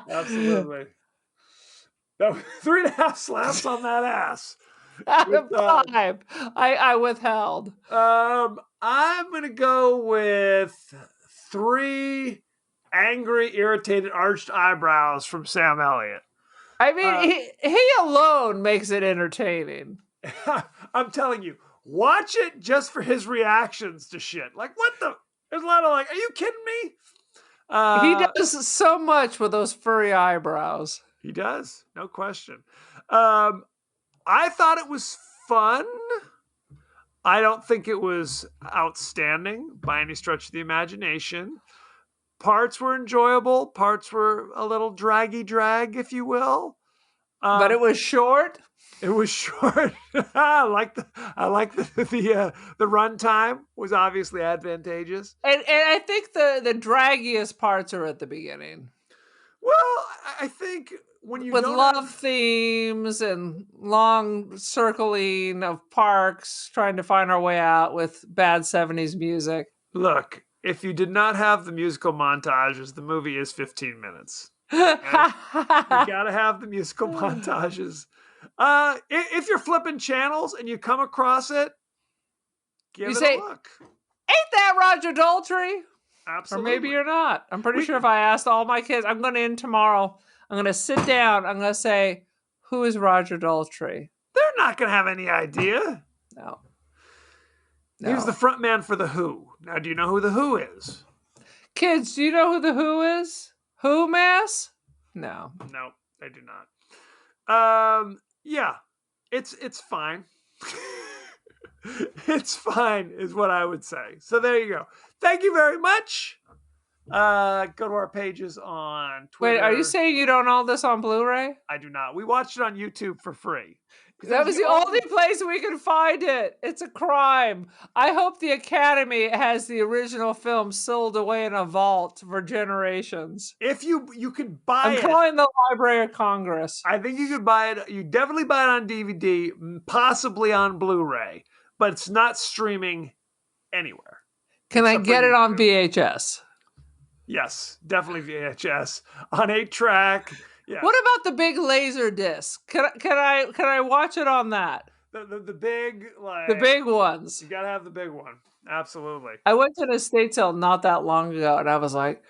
Absolutely. That was 3.5 slaps on that ass. Out of 5. I withheld. I'm gonna go with 3 angry, irritated, arched eyebrows from Sam Elliott. I mean, he alone makes it entertaining. I'm telling you, watch it just for his reactions to shit. Like, what the? There's a lot of like, are you kidding me? He does so much with those furry eyebrows. He does, no question. I thought it was fun. I don't think it was outstanding by any stretch of the imagination. Parts were enjoyable. Parts were a little drag, if you will. But it was short. It was short. I like the runtime was obviously advantageous. And I think the draggiest parts are at the beginning. Well, I think when you with don't love have, themes and long circling of parks, trying to find our way out with bad 70s music. Look, if you did not have the musical montages, the movie is 15 minutes. Okay? You gotta have the musical montages. If you're flipping channels and you come across it, give it a look. Ain't that Roger Daltrey? Absolutely. Or maybe you're not. I'm pretty sure if I asked all my kids, I'm going to end tomorrow. I'm going to sit down. I'm going to say, who is Roger Daltrey? They're not going to have any idea. No. He was the front man for The Who. Now, do you know who The Who is? Kids, do you know who The Who is? Who, Mass? No. No, they do not. Yeah, it's fine. It's fine is what I would say. So there you go. Thank you very much. Go to our pages on Twitter. Wait, are you saying you don't own this on Blu-ray? I do not. We watched it on YouTube for free. That was the only place we could find it. It's a crime. I hope the Academy has the original film sealed away in a vault for generations. If you could buy I'm calling the Library of Congress. I think you could buy it. You definitely buy it on DVD, possibly on Blu-ray, but it's not streaming anywhere. Can I get it on VHS? Yes, definitely VHS on 8-track. Yeah. What about the big laser disc? Can I watch it on that? The big, like the big ones. You gotta have the big one. Absolutely. I went to an estate sale not that long ago, and I was like,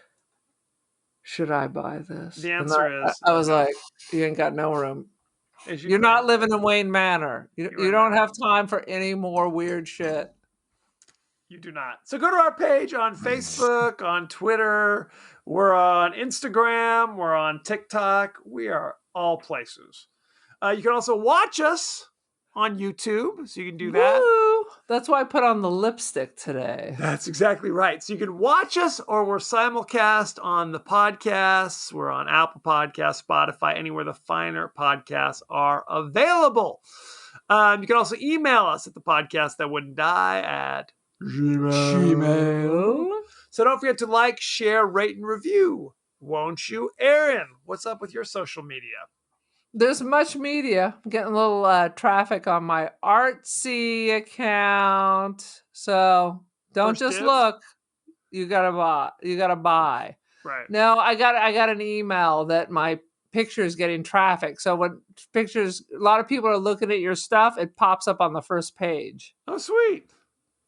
should I buy this? The And answer is I was no. like, you ain't got no room. As you You're not claim. living in Wayne Manor. You are don't not. have time for any more weird shit. You do not. So go to our page on Facebook, on Twitter. We're on Instagram. We're on TikTok. We are all places. You can also watch us on YouTube, so you can do that. Woo! That's why I put on the lipstick today. That's exactly right. So you can watch us, or we're simulcast on the podcasts. We're on Apple Podcasts, Spotify, anywhere the finer podcasts are available. You can also email us at the podcast that wouldn't die at Gmail. So don't forget to like, share, rate, and review. Won't you? Aaron, what's up with your social media? There's much media. I'm getting a little traffic on my Artsy account. So don't First just dibs? look. You gotta buy. You gotta buy. Right. No, I got an email that my picture is getting traffic. So when pictures, a lot of people are looking at your stuff, it pops up on the first page. Oh, sweet.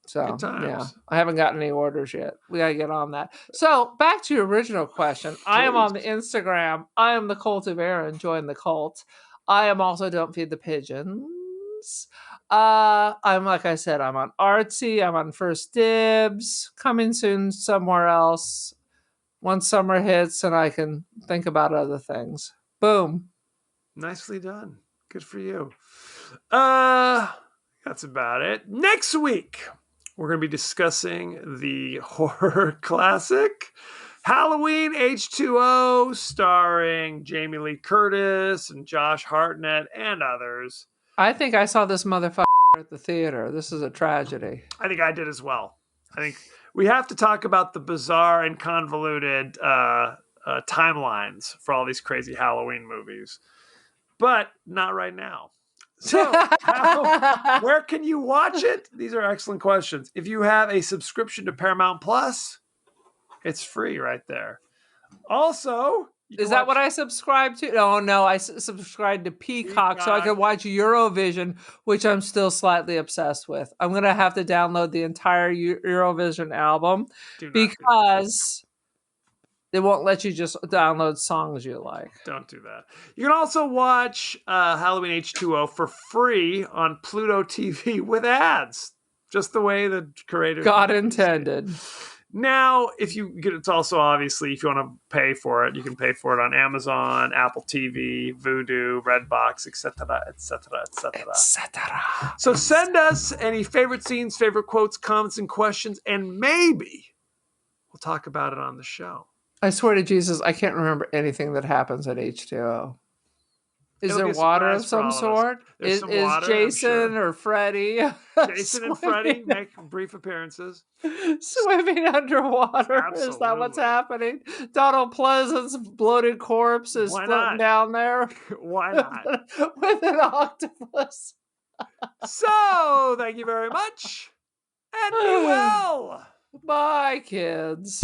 So Good times. yeah, I haven't gotten any orders yet. We gotta get on that. So back to your original question. I am on the Instagram. I am the Cult of Aaron. Join the cult. I am also Don't Feed the Pigeons. I'm like I said, I'm on Artsy. I'm on First Dibs. Coming soon somewhere else. Once summer hits and I can think about other things. Boom. Nicely done. Good for you. That's about it. Next week, we're going to be discussing the horror classic Halloween H2O, starring Jamie Lee Curtis and Josh Hartnett and others. I think I saw this motherfucker at the theater. This is a tragedy. I think I did as well. I think we have to talk about the bizarre and convoluted timelines for all these crazy Halloween movies, but not right now. So, where can you watch it? These are excellent questions. If you have a subscription to Paramount Plus, it's free right there. Also, is that what I subscribe to? Oh, no, I subscribe to Peacock so I can watch Eurovision, which I'm still slightly obsessed with. I'm going to have to download the entire Eurovision album because they won't let you just download songs you like. Don't do that. You can also watch Halloween H2O for free on Pluto TV with ads, just the way the creators God intended. Now, if you get, it's also obviously if you want to pay for it, you can pay for it on Amazon, Apple TV, Vudu, Redbox, etc., etc., etc., etc. So send us any favorite scenes, favorite quotes, comments, and questions, and maybe we'll talk about it on the show. I swear to Jesus, I can't remember anything that happens at H2O. Is there water of some sort? Is water, Jason or Freddy? Jason and Freddy make brief appearances. Swimming underwater. Absolutely. Is that what's happening? Donald Pleasant's bloated corpse is floating down there. Why not? With an octopus. So, thank you very much. And be well. Bye, kids.